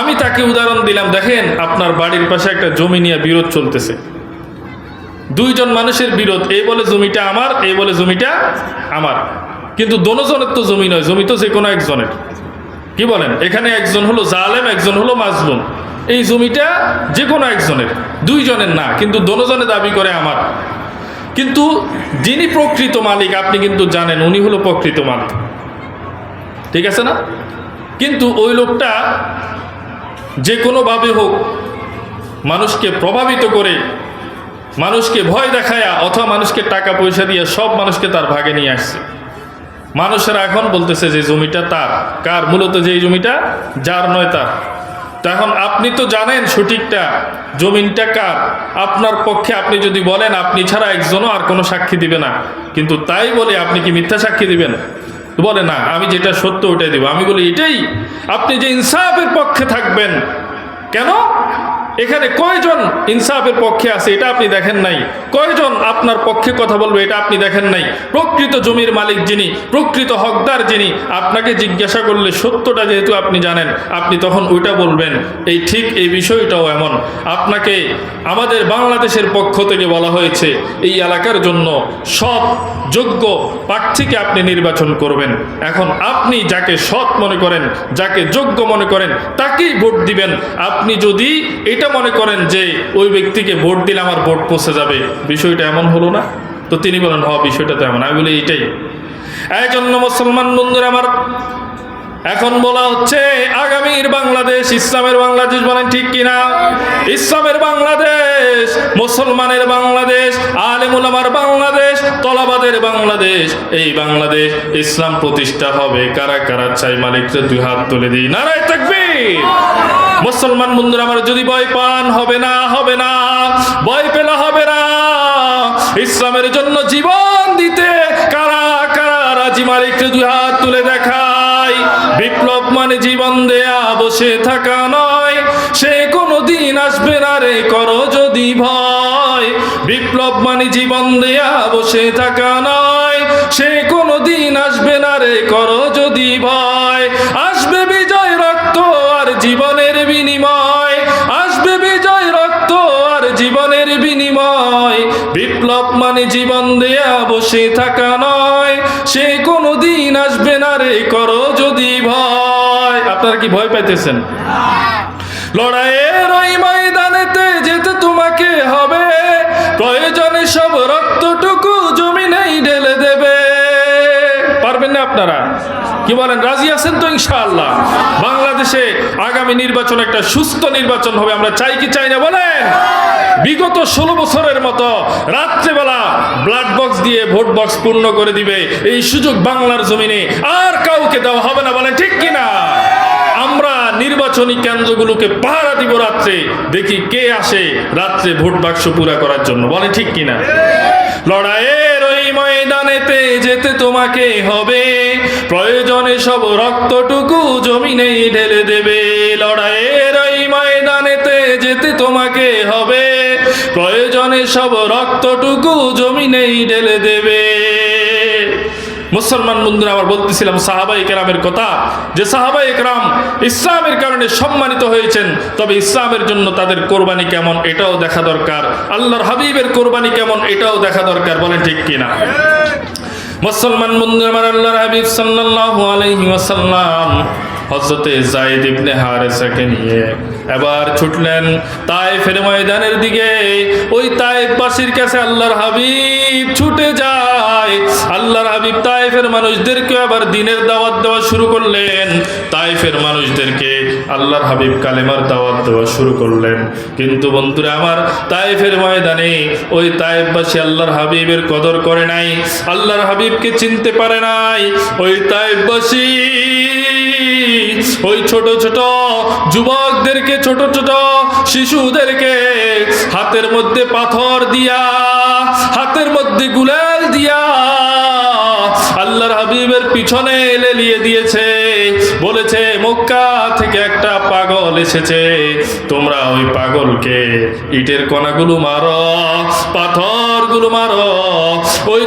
আমি তাকে উদাহরণ দিলাম, দেখেন আপনার বাড়ির পাশে একটা জমি নিয়ে বিরোধ চলতেছে, 2 জন মানুষের বিরোধ, এই বলে জমিটা আমার, এই বলে জমিটা আমার, কিন্তু দোনোজনের তো জমি নয়, জমি তো যে কোনো একজনের। কি বলেন? এখানে একজন হলো জালেম, একজন হলো মাজলুম। এই জমিটা যে কোনো একজনের, 2 জনের না, কিন্তু দোনোজনে দাবি করে আমার। কিন্তু যিনি প্রকৃত মালিক আপনি কিন্তু জানেন, উনি হলো প্রকৃত মালিক, ঠিক আছে না? কিন্তু ওই লোকটা যে কোনোভাবে হোক মানুষকে প্রভাবিত করে, মানুষকে ভয় দেখায়া অথবা মানুষকে টাকা পয়সা দিয়ে সব মানুষকে তার ভাগে নিয়ে আসছে। মানুষেরা এখন বলতেছে যে জমিটা তার। কার? মূলত যে জমিটা যার নয় তার। তো এখন আপনি তো জানেন সঠিকটা, জমিনটা কার। আপনার পক্ষে আপনি যদি বলেন আপনি ছাড়া একজনও আর কোনো সাক্ষী দিবে না, কিন্তু তাই বলে আপনি কি মিথ্যা সাক্ষী দিবেন? বলে না, আমি যেটা সত্য ওটাই দেব। আমি বলি এটাই, আপনি যে ইনসাফের পক্ষে থাকবেন, কেন এখানে কয়জন ইনসাফের পক্ষে আছে এটা আপনি দেখেন নাই, কয়জন আপনার পক্ষে কথা বলবে এটা আপনি দেখেন নাই। প্রকৃত জমির মালিক যিনি, প্রকৃত হকদার যিনি, আপনাকে জিজ্ঞাসা করলে সত্যটা যেহেতু আপনি জানেন, আপনি তখন ওইটা বলবেন। এই ঠিক এই বিষয়টাও এমন, আপনাকে আমাদের বাংলাদেশের পক্ষ থেকে বলা হয়েছে এই এলাকার জন্য সৎ যোগ্য প্রার্থীকে আপনি নির্বাচন করবেন। এখন আপনি যাকে সৎ মনে করেন, যাকে যোগ্য মনে করেন তাকেই ভোট দিবেন। আপনি যদি এটা মনে করেন যে ওই ব্যক্তিকে ভোট দিলে আমার ভোট পৌঁছে যাবে, বিষয়টা এমন হলো না? তো তিনি বলেন, হ বিষয়টা তো এমন। আমি বলি এইটাই। এই জন্য মুসলমান বন্ধুরা আমার, এখন বলা হচ্ছে আগামীর বাংলাদেশ ইসলামের বাংলাদেশ। বলেন ঠিক কিনা? ইসলামের বাংলাদেশ, মুসলমানের বাংলাদেশ, আলেম উলামার বাংলাদেশ, তলাবাদের বাংলাদেশ। এই বাংলাদেশ ইসলাম প্রতিষ্ঠা হবে। কারা কারা চাই মালিককে 2 হাত তুলে দিই, নারায়ে তাকবীর। মুসলমান বন্ধুরা আমার, যদি ভয় পান হবে না, হবে না, ভয় পেলে হবে না। ইসলামের জন্য জীবন দিতে কারা কারা রাজি মালিককে 2 হাত তুলে দেখায়। বিপ্লব মানে জীবন দেয়া, বসে থাকা নয়, সে কোনো দিন আসবে না রে, করো যদি ভয়। বিপ্লব মানে জীবন দেয়া, বসে থাকা নয়, সে কোনো দিন আসবে না রে, করো যদি ভয়। আসবে বিজয় রক্ত আর জীবনের বিনিময়, আসবে বিজয় রক্ত আর জীবনের বিনিময়। বিপ্লব মানে জীবন দেয়া, বসে থাকা নয়, সে কোনো দিন আসবে না রে, করো যদি ভয়। আপনারা কি ভয় পাইতেছেন? লড়াইয়ের ওই ময়দানেতে যেতে তোমাকে হবে, প্রয়োজনে সব রক্তটুকু জমিনেই ঢেলে দেবে। পারবেন না আপনারা? কি বলেন? রাজি আছেন তো ইনশাআল্লাহ? বাংলাদেশে আগামী নির্বাচন একটা সুস্থ নির্বাচন হবে, আমরা চাই কি চাই না বলেন? বিগত 16 বছরের মতো রাত্রেবেলা ব্লাড বক্স দিয়ে ভোট বক্স পূর্ণ করে দিবে, এই সুযোগ বাংলার জমিনে আর কাউকে দেওয়া হবে না। বলেন ঠিক কিনা? আমরা নির্বাচনী কেন্দ্রগুলোকে পাহারা দিব রাত্রে, দেখি কে আসে রাত্রে ভোট বাক্স পুরা করার জন্য। বলে ঠিক কিনা? লড়াইয়ের ওই ময়দানেতে যেতে তোমাকে হবে, প্রয়োজনে সব রক্তটুকু জমিনেই ঢেলে দেবে। লড়াইয়ের ওই ময়দানেতে যেতে তোমাকে হবে, প্রয়োজনে জীবনে সব রক্তটুকু জমিনেই ঢেলে দেবে। মুসলমান বন্ধুরা, আবার বলতেছিলাম সাহাবায়ে কেরামের কথা, যে সাহাবায়ে কেরাম ইসলামের কারণে সম্মানিত হয়েছেন, তবে ইসলামের জন্য তাদের কোরবানি কেমন এটাও দেখা দরকার, আল্লাহর হাবিবের কোরবানি কেমন এটাও দেখা দরকার। বলেন ঠিক কিনা? মুসলমান বন্ধুরা আমার, আল্লাহর হাবিব সাল্লাল্লাহু আলাইহি ওয়াসাল্লাম হযরতে যায়েদ ইবনে হারেসাকে নিয়ে এবার ছুটলেন তায়েফের ময়দানের দিকে। ওই তায়েফবাসীর কাছে আল্লাহর হাবিব ছুটে যায়। আল্লাহর হাবিব তায়েফের মানুষদেরকে আবার দ্বীনের দাওয়াত দেওয়া শুরু করলেন। তায়েফের মানুষদেরকে আল্লাহর হাবিব কালেমার দাওয়াত দেওয়া শুরু করলেন। কিন্তু বন্ধুরা আমার, তায়েফের ময়দানে ওই তায়েফবাসী আল্লাহর হাবিবের কদর করে নাই, আল্লাহর হাবিবকে চিনতে পারে নাই। ওই তায়েফবাসী ওই ছোট ছোট যুবকদেরকে, ছোট ছোট শিশুদেরকে হাতের মধ্যে পাথর দিয়া, হাতের মধ্যে গুলাল দিয়া আল্লাহর হাবিবের পিছনে লেলিয়ে দিয়েছে। বলেছে, মক্কা থেকে একটা পাগল এসেছে, তোমরা ওই পাগলকে ইটের কণাগুলো মারো, পাথরগুলো মারো। ওই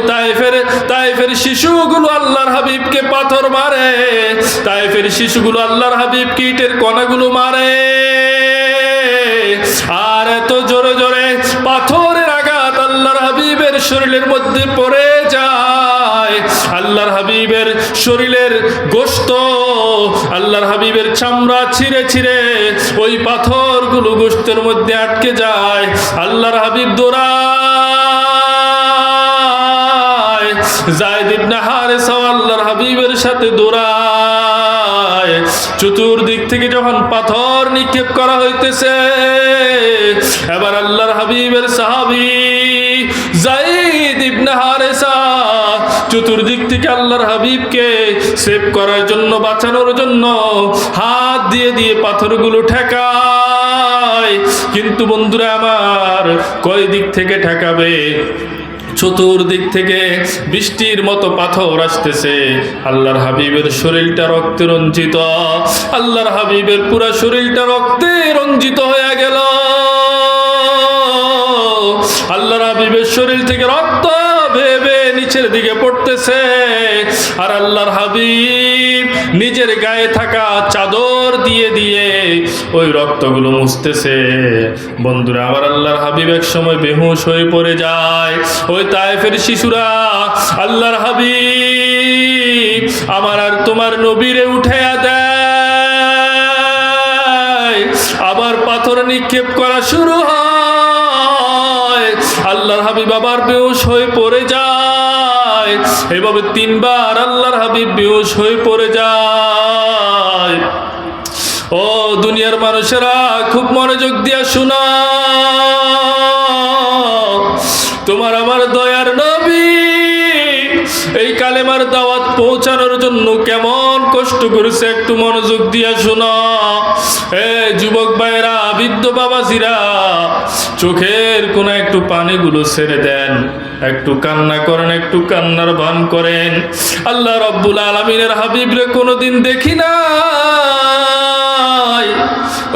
তায়েফের শিশুগুলো আল্লাহর হাবিবকে পাথর মারে, তায়েফের শিশুগুলো আল্লাহর হাবিবকে ইটের কণাগুলো মারে। আর এত জোরে জোরে পাথরের আঘাত আল্লাহর হাবিবের শরীরের মধ্যে পড়ে যায়। আল্লাহর হাবিবের শরীরের গোশত, আল্লাহর হাবিবের চামড়া ছিঁড়ে ছিঁড়ে ওই পাথরগুলো গোশতের মধ্যে আটকে যায়। আল্লাহর হাবিব দৌড়ায়, যায়েদ ইবনে হারেসা আল্লাহর হাবিবের সাথে দৌড়ায়। চতুর্দিক থেকে যখন পাথর নিক্ষেপ করা হইতেছে, এবার আল্লাহর হাবিবের সাহাবী যায়েদ ইবনে হারেসা চতুর্দিক থেকে আল্লাহর হাবিবকে সেভ করার জন্য, বাঁচানোর জন্য হাত দিয়ে দিয়ে পাথরগুলো ঠেকায়। কিন্তু বন্ধুরা আমার, কয় দিক থেকে ঠেকাবে? চতুর্দিক থেকে বৃষ্টির মতো পাথর আসতেছে। আল্লাহর হাবিবের শরীরটা রক্তে রঞ্জিত, আল্লাহর হাবিবের পুরা শরীরটা রক্তে রঞ্জিত হয়ে গেল। আল্লাহর হাবিবের শরীর থেকে রক্ত ভেবে নিচের দিকে পড়তেছে। আর আল্লাহর হাবিব নিজের গায়ে থাকা চাদর দিয়ে দিয়ে ওই রক্তগুলো মুছতেছে। বন্ধুরা আমার, আল্লাহর হাবিব এক সময় বেহুশ হয়ে পড়ে যায়। ওই তায়েফের শিশুরা আল্লাহর হাবিব আমার আর তোমার নবীরে উঠাইয়া দেয়। আবার পাথর নিক্ষেপ করা শুরু হয়। আল্লাহর হাবিব আবার বেহুশ হয়ে পড়ে যায়। এভাবে তিনবার আল্লাহর হাবিব বেহুশ হয়ে পড়ে যায়। ও দুনিয়ার মানুষেরা, খুব মনোযোগ দিয়া শোনা, তোমার আমার দয়ার নবী এই কালেমার দাওয়াত পৌঁছানোর জন্য কেমন কষ্ট করেছে, একটু মনোযোগ দিয়া শোনা। যুবক ভাইরা, বৃদ্ধ বাবাজিরা, চোখের কোন একটু পানিগুলো ছেড়ে দেন, একটু কান্না করেন, একটু কান্নার ভান করেন। আল্লাহ রাব্বুল আলামিনের হাবিবরে কোনোদিন দেখি না।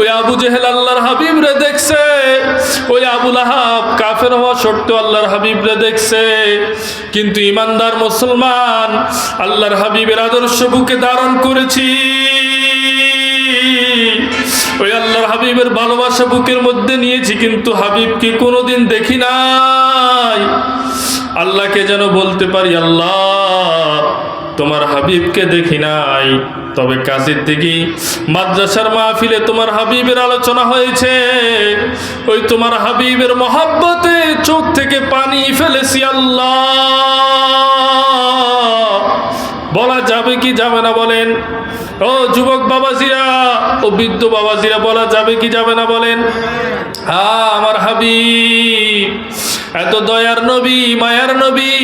ওই আবু জেহেল আল্লাহর হাবিবরে দেখছে, ওই আবু লাহাব কাফের হওয়া সত্ত্বেও আল্লাহর হাবিবরে দেখছে। কিন্তু ইমানদার মুসলমান আল্লাহর হাবিবের আদর্শ বুকে ধারণ করেছি। ওই আল্লাহর হাবিবের ভালোবাসা বুকের মধ্যে নিয়েছি, কিন্তু হাবিবকে কোনোদিন দেখি নাই। আল্লাহকে যেন বলতে পারি, আল্লাহ তোমার হাবিবকে দেখি নাই। তবে কাজের দিকে মাদ্রাসার মাহফিলে তোমার হাবিবের আলোচনা হয়েছে, ওই তোমার হাবিবের মহব্বতে চোখ থেকে পানি ফেলেছি। আল্লাহ বলা যাবে কি যাবে না বলেন? ও যুবক বাবাজিরা, ও বৃদ্ধ বাবাজিরা, বলা যাবে কি যাবে না বলেন? আমার হাবিব এত দয়ার নবী, মায়ার নবী,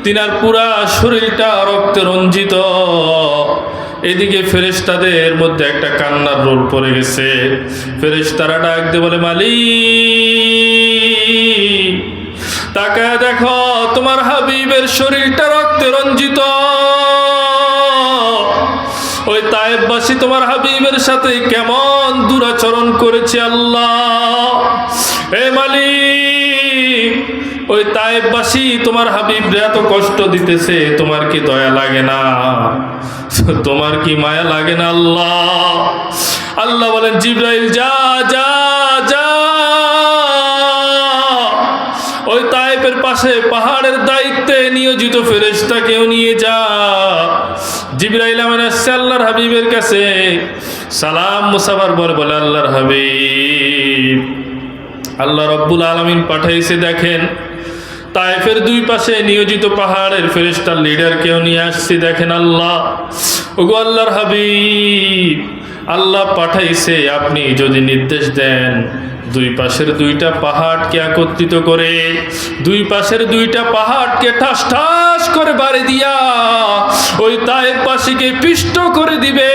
তিনার পুরা শরীরটা রক্তে রঞ্জিত। এদিকে ফেরেশতাদের মধ্যে একটা কান্নার রোল পড়ে গেছে। ফেরেশতারা ডাক দিয়ে বলে, মালিক তাকায় দেখো, তোমার হাবিবের শরীরটা রক্তে রঞ্জিত। ওই তায়েফবাসী তোমার হাবিবের সাথে কেমন দুরাচরণ করেছে। আল্লাহ এ মালিক, ওই তায়েববাসী তোমার হাবিবরে এত কষ্ট দিতেছে, তোমার কি দয়া লাগে না? তোমার কি মায়া লাগে না? আল্লাহ আল্লাহ বলেন, জিবরাইল যা যা যা, ওই তায়েফের পাশে পাহাড়ের দায়িত্বে নিয়োজিত ফেরেশতাকেও নিয়ে যা। জিবরাইল আমিন আসছে আল্লাহর হাবিবের কাছে, সালাম মুসাফার পর বলে, আল্লাহর হাবিব, আল্লাহ রব্বুল আলামিন পাঠাইছে, দেখেন তায়েফের দুই পাশে নিয়োজিত পাহাড়ের ফেরেশতার লিডার কেউ নিয়ে আসছি, দেখেন। আল্লাহ, ওগো আল্লাহর হাবিব, আল্লাহ পাঠাইছে, আপনি যদি নির্দেশ দেন দুই পাশের দুইটা পাহাড়কে একত্রিত করে, দুই পাশের দুইটা পাহাড়কে ঠাস ঠাস করে বাড়ি দিয়া ওই তায়েফবাসীকে পিষ্ট করে দিবে,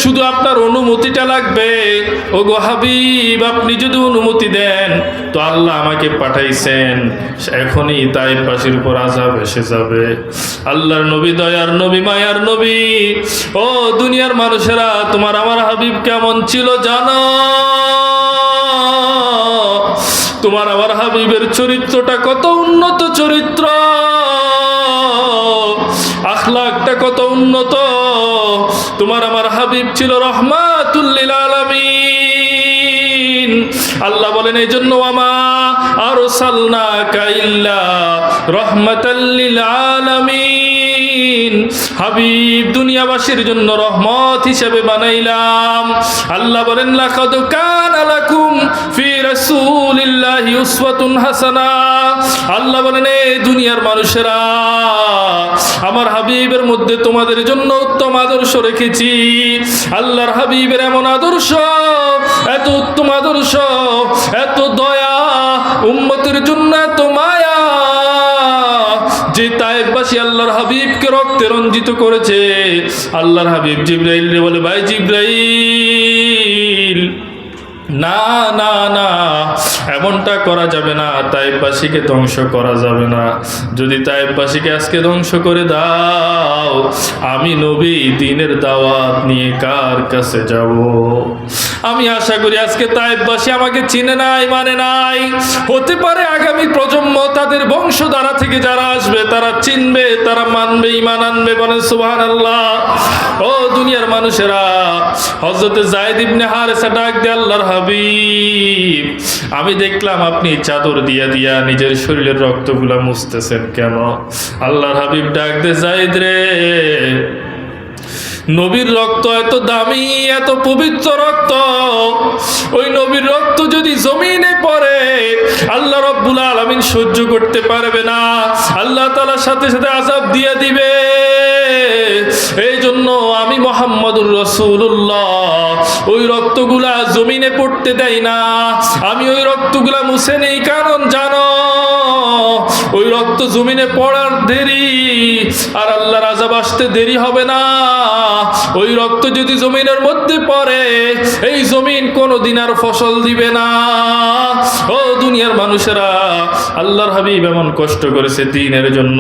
শুধু আপনার অনুমতিটা লাগবে। ওগো হাবিব, আপনি যদি অনুমতি দেন তো আল্লাহ আমাকে পাঠাইছেন, এখনই তায়েফবাসীর উপর আযাব এসে যাবে। আল্লাহর নবী, দয়ার নবী, মায়ার নবী, ও দুনিয়ার মানুষেরা, তোমার আমার হাবিব কেমন ছিল জানো? তোমার আমার হাবিবের চরিত্রটা কত উন্নত চরিত্র, আখলাকটা কত উন্নত। তোমার আমার হাবিব ছিল রহমাতুল লিল আলামিন। আল্লাহ বলেন, এই জন্য ওয়ামা আরসালনাকা ইল্লা রাহমাতাল লিল আলামিন, হাবিব দুনিয়াবাসীর জন্য রহমত হিসেবে বানাইলাম। আল্লাহ বলেন, লাকাদ কানা লাকুম ফি রাসূলিল্লাহি উসওয়াতুন হাসানা। আল্লাহ বলেন, এই দুনিয়ার মানুষেরা, আমার হাবিবের মধ্যে তোমাদের জন্য উত্তম আদর্শ রেখেছি। আল্লাহর হাবিবের এমন আদর্শ, এত উত্তম আদর্শ, এত দয়া, উম্মতের জন্য এত মায়া, যে তায়েফবাসী আল্লাহর হাবিবকে রক্তে রঞ্জিত করেছে। আল্লাহর হাবিব জিবরাইল রে বলে, ভাই জিবরাইল, না না না, এমনটা করা যাবে না, তায়েফবাসীকে ধ্বংস করা যাবে না। যদি তায়েফবাসীকে আজকে ধ্বংস করে দাও, আমি নবী দ্বীনের দাওয়াত নিয়ে কার কাছে যাব? আমি আশা করি আজকে তায়েফবাসী আমাকে চিনে নাই, মানে নাই। হতে পারে আগামী প্রজন্ম, তাদের বংশধারা থেকে যারা আসবে, তারা চিনবে, তারা মানবে, ঈমান আনবে। বলেন সুবহানাল্লাহ। ও দুনিয়ার মানুষেরা, হযরত যায়েদ ইবনে হারেসা ডাক দিয়ে, আল্লাহর হাবিব, আমি দেখলাম আপনি চাদর দিয়া দিয়া নিজের শরীরের রক্তগুলা মুছতেছেন কেন? আল্লাহর হাবিব ডাক দে, যায়েদ রে, নবীর রক্ত এত দামি, এত পবিত্র রক্ত, ওই নবীর রক্ত যদি জমিনে পড়ে, আল্লাহ রব্বুল আলামিন সহ্য করতে পারবে না, আল্লাহ তাআলার সাথে সাথে আযাব দিয়ে দিবে। এই জন্য আমি মুহাম্মদুর রাসূলুল্লাহ ওই রক্তগুলা জমিনে পড়তে দেই না, আমি ওই রক্তগুলা মুছে নেই। কারণ জানো, ওই রক্ত জমিনে পড়ার দেরি আর আল্লাহর আযাব আসতে দেরি হবে না। ওই রক্ত যদি জমিনের মধ্যে পড়ে, এই জমিন কোনোদিন আর ফসল দিবে না। ও দুনিয়ার মানুষেরা, আল্লাহর হাবিব এমন কষ্ট করেছে দ্বীনের জন্য,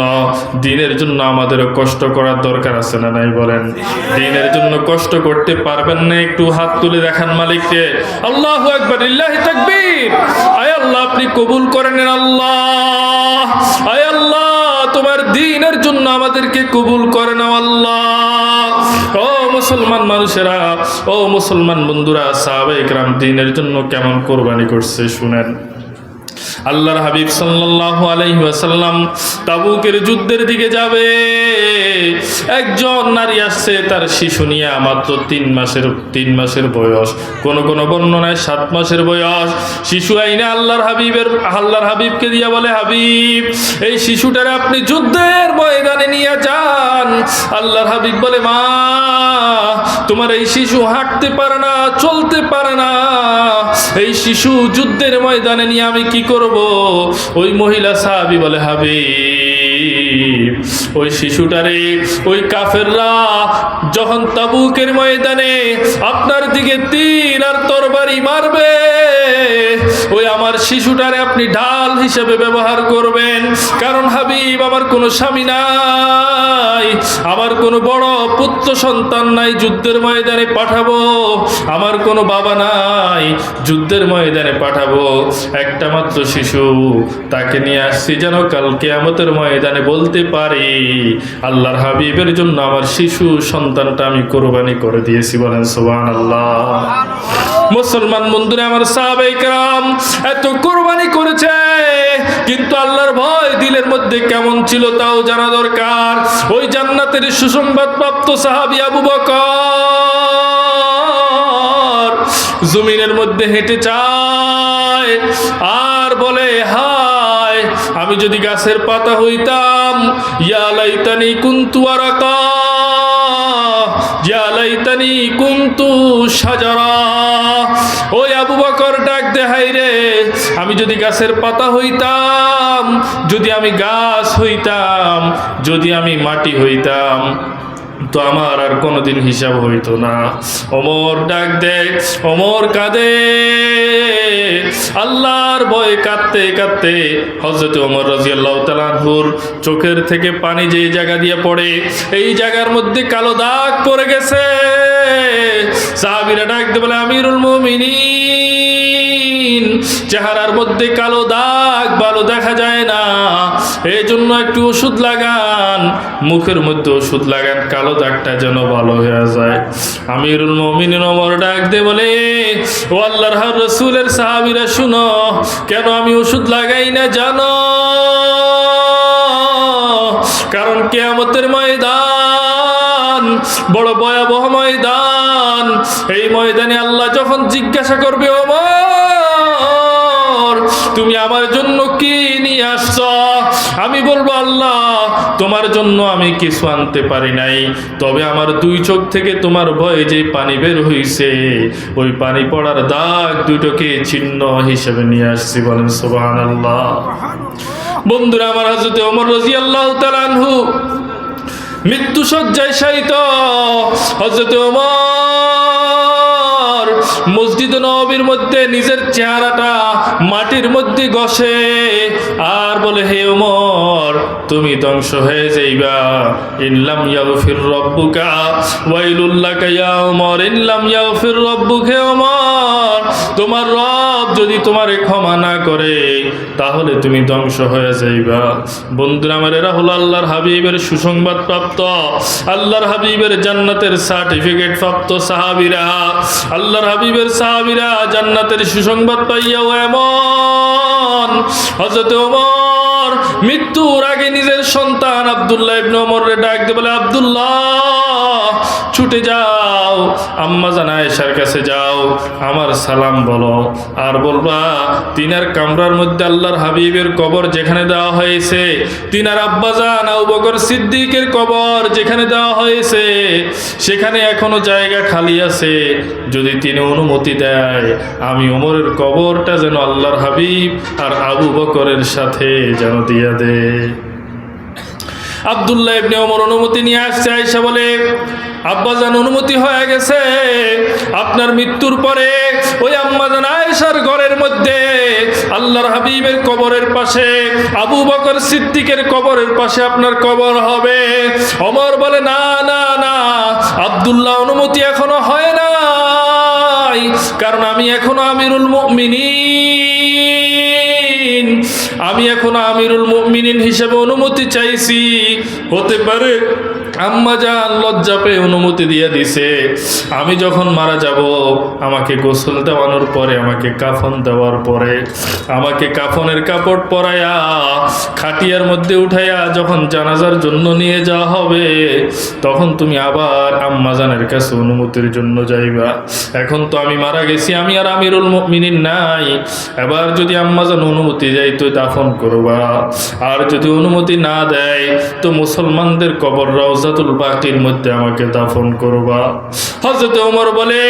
দ্বীনের জন্য আমাদেরও কষ্ট করার দরকার আছে না নাই? বলেন, দ্বীনের জন্য কষ্ট করতে পারবেন না? একটু হাত তুলে দেখান মালিককে। আল্লাহু আকবার, লিল্লাহি তাকবীর। আয় আল্লাহ, আপনি কবুল করে নেন। আল্লাহ, আয় আল্লাহ, তোমার দ্বীনের জন্য আমাদেরকে কবুল করে নাও আল্লাহ। ও মুসলমান মানুষেরা, ও মুসলমান বন্ধুরা, সাহাবায়ে কেরাম দ্বীনের জন্য কেমন কোরবানি করছে শুনেন। আল্লাহর হাবিব সাল্লাল্লাহু আলাইহি ওয়াসাল্লাম তাবুকের যুদ্ধের দিকে যাবে, একজন নারী আসছে তার শিশু নিয়ে, মাত্র 3 মাসের বয়স, কোন কোন বর্ণনায় 7 মাসের বয়স। শিশু আইনে আল্লাহর হাবিবকে দিয়া বলে, হাবিব, এই শিশুটারে আপনি যুদ্ধের ময়দানে নিয়ে যান। আল্লাহর হাবিব বলে, মা, তোমার এই শিশু হাঁটতে পারে না, চলতে পারে না, এই শিশু যুদ্ধের ময়দানে নিয়ে আমি কি করব? ওই মহিলা সাহাবী বলে, হাবিব, ওই শিশুটারে ওই কাফেররা যখন তাবুকের ময়দানে আপনার দিকে তীর আর তরবারি মারবে, ওই আমার শিশুটারে আপনি ঢাল হিসেবে ব্যবহার করবেন। কারণ হাবিব, আমার কোনো স্বামী নাই, আমার কোনো বড় পুত্র সন্তান নাই যুদ্ধের ময়দানে পাঠাবো, আমার কোনো বাবা নাই যুদ্ধের ময়দানে পাঠাবো, একটা মাত্র শিশু, তাকে নিয়ে আসছি যেন কাল কিয়ামতের ময়দানে বলতে পারি আল্লাহর হাবিবের জন্য আমার শিশু সন্তানটা আমি কোরবানি করে দিয়েছি। বলেন সুবহানাল্লাহ। মুসলমান বন্ধুরা আমার, সাহাবায়ে কেরাম এত কোরবানি করেছে, কিন্তু আল্লাহর ভয় দিলের মধ্যে কেমন ছিল তাও জানা দরকার। ওই জান্নাতের সুসংবাদ প্রাপ্ত সাহাবী আবু বকর জমিনের মধ্যে হেঁটে যায় আর বলে, হায় আমি যদি গাছের পাতা হইতাম, ইয়া লাইতানি কুনতু ওয়ারাকা, ইয়া লাইতানি কুনতু শাজারা। ওই আবু বকর ডাক দে, হায় রে আমি যদি গাছের পাতা হইতাম, যদি আমি গাছ হইতাম, যদি আমি মাটি হইতাম, তো আমার আর কোনোদিন হিসাব হইতো না। ওমর ডাক দে, ওমর কাঁদে, আল্লাহর ভয়ে কাঁদতে কাঁদতে হযরত ওমর রাদিয়াল্লাহু তাআলা আনহুর চোখের থেকে পানি যে জায়গা দিয়ে পড়ে, এই জায়গার মধ্যে কালো দাগ পড়ে গেছে। সাহাবীরা ডাক দে বলে, আমিরুল মুমিনিন, চেহারার মধ্যে কালো দাগ ভালো দেখা যায় না, এই জন্য একটু ওষুধ লাগান, মুখের মধ্যে ওষুধ লাগান, কালো দাগটা যেন ভালো হয়ে যায়। আমিরুল মুমিনিন ওমর ডাক দে বলে, ও আল্লাহর রাসূলের সাহাবীরা শুনো, কেন আমি ওষুধ লাগাই না জানো? কারণ কিয়ামতের ময়দান বড় ভয়াবহ ময়দান। এই ময়দানে আল্লাহ যখন জিজ্ঞাসা করবে, ওমর তুমি আমার জন্য কি নিয়ে আসছ? আমি বলবো, আল্লাহ তোমার জন্য আমি কিছু আনতে পারি নাই, তবে আমার দুই চোখ থেকে তোমার ভয়ে যে পানি বের হইছে, ওই পানি পড়ার দাগ দুটোকে চিহ্ন হিসেবে নিয়ে আসছি। বলেন সুবহানাল্লাহ। বন্ধুরা আমার, হযরত ওমর রাদিয়াল্লাহু তাআলা আনহু মৃত্যু শয্যায় শায়িত। হযরত ওমর মসজিদ নববীর মধ্যে নিজের চেহারাটা মাটির মধ্যে ঘষে আর বলে, হে ওমর তুমি ধ্বংস হয়ে যাইবা, ইনলাম ইয়াগফির রাব্বুকা ওয়াইলুল লাকা ইয়া ওমর, ইনলাম ইয়াগফির রাব্বুকা হে ওমর, তোমার রব যদি তোমারে ক্ষমা না করে তাহলে তুমি ধ্বংস হয়ে যাইবা। বন্ধুরা আমার, এরা হলো আল্লাহর হাবিবের সুসংবাদ প্রাপ্ত, আল্লাহর হাবিবের জান্নাতের সার্টিফিকেট প্রাপ্ত সাহাবীরা। আল্লাহর হাবিবের সাহাবীরা জান্নাতের সুসংবাদ পাইয়াও এমন। হযরত ওমর মৃত্যুর আগে নিজের সন্তান আব্দুল্লাহ ইবনে ওমরকে ডাক দিয়ে বলে, আব্দুল্লাহ ছুটে যাও, আম্মা জান আয়েশার কাছে যাও, আমার সালাম বলো, আর বলবা তিনার কামরার মধ্যে আল্লাহর হাবিবের কবর যেখানে দেওয়া হয়েছে, তিনার আব্বাজান আবু বকর সিদ্দিকের কবর যেখানে দেওয়া হয়েছে, সেখানে এখনো জায়গা খালি আছে, যদি তিনি অনুমতি দেয় আমি ওমরের কবরটা যেন আল্লাহর হাবিব আর আবু বকরের সাথে যেন দিয়ে দে। আব্দুল্লাহ ইবনে ওমর অনুমতি নিয়ে আসছে। আয়েশা বলে, আব্বাজান অনুমতি হয়ে গেছে, আপনার মৃত্যুর পরে ওই আম্মাজান আয়েশার ঘরের মধ্যে আল্লাহর হাবিবের কবরের পাশে আবু বকর সিদ্দিকের কবরের পাশে আপনার কবর হবে। ওমর বলে, না না না আব্দুল্লাহ, অনুমতি এখনো হয় নাই, কারণ আমি এখনো আমিরুল মুমিনিন, আমি এখনো আমিরুল মুমিনিন হিসেবে অনুমতি চাইছি। হতে পারে আম্মা জান লজ্জা পেয়ে অনুমতি দিয়ে দিছে, আমি যখন মারা যাব আমাকে গোসল দেওয়ানোর পরে, আমাকে কাফন দেওয়ার পরে, আমাকে কাফনের কাপড় পরাইয়া খাটিয়ার মধ্যে উঠাইয়া যখন জানাজার জন্য নিয়ে যাওয়া হবে, তখন তুমি আবার আম্মা জানের কাছে অনুমতির জন্য যাইবা। এখন তো আমি মারা গেছি, আমি আর আমিরুল মুমিনিন নাই, এবার যদি আম্মা জান অনুমতি যাই তো দাফন করবা, আর যদি অনুমতি না দেয় তো মুসলমানদের কবর রওজাতুল বাকির মধ্যে আমাকে দাফন করবা। হযরত ওমর বলে,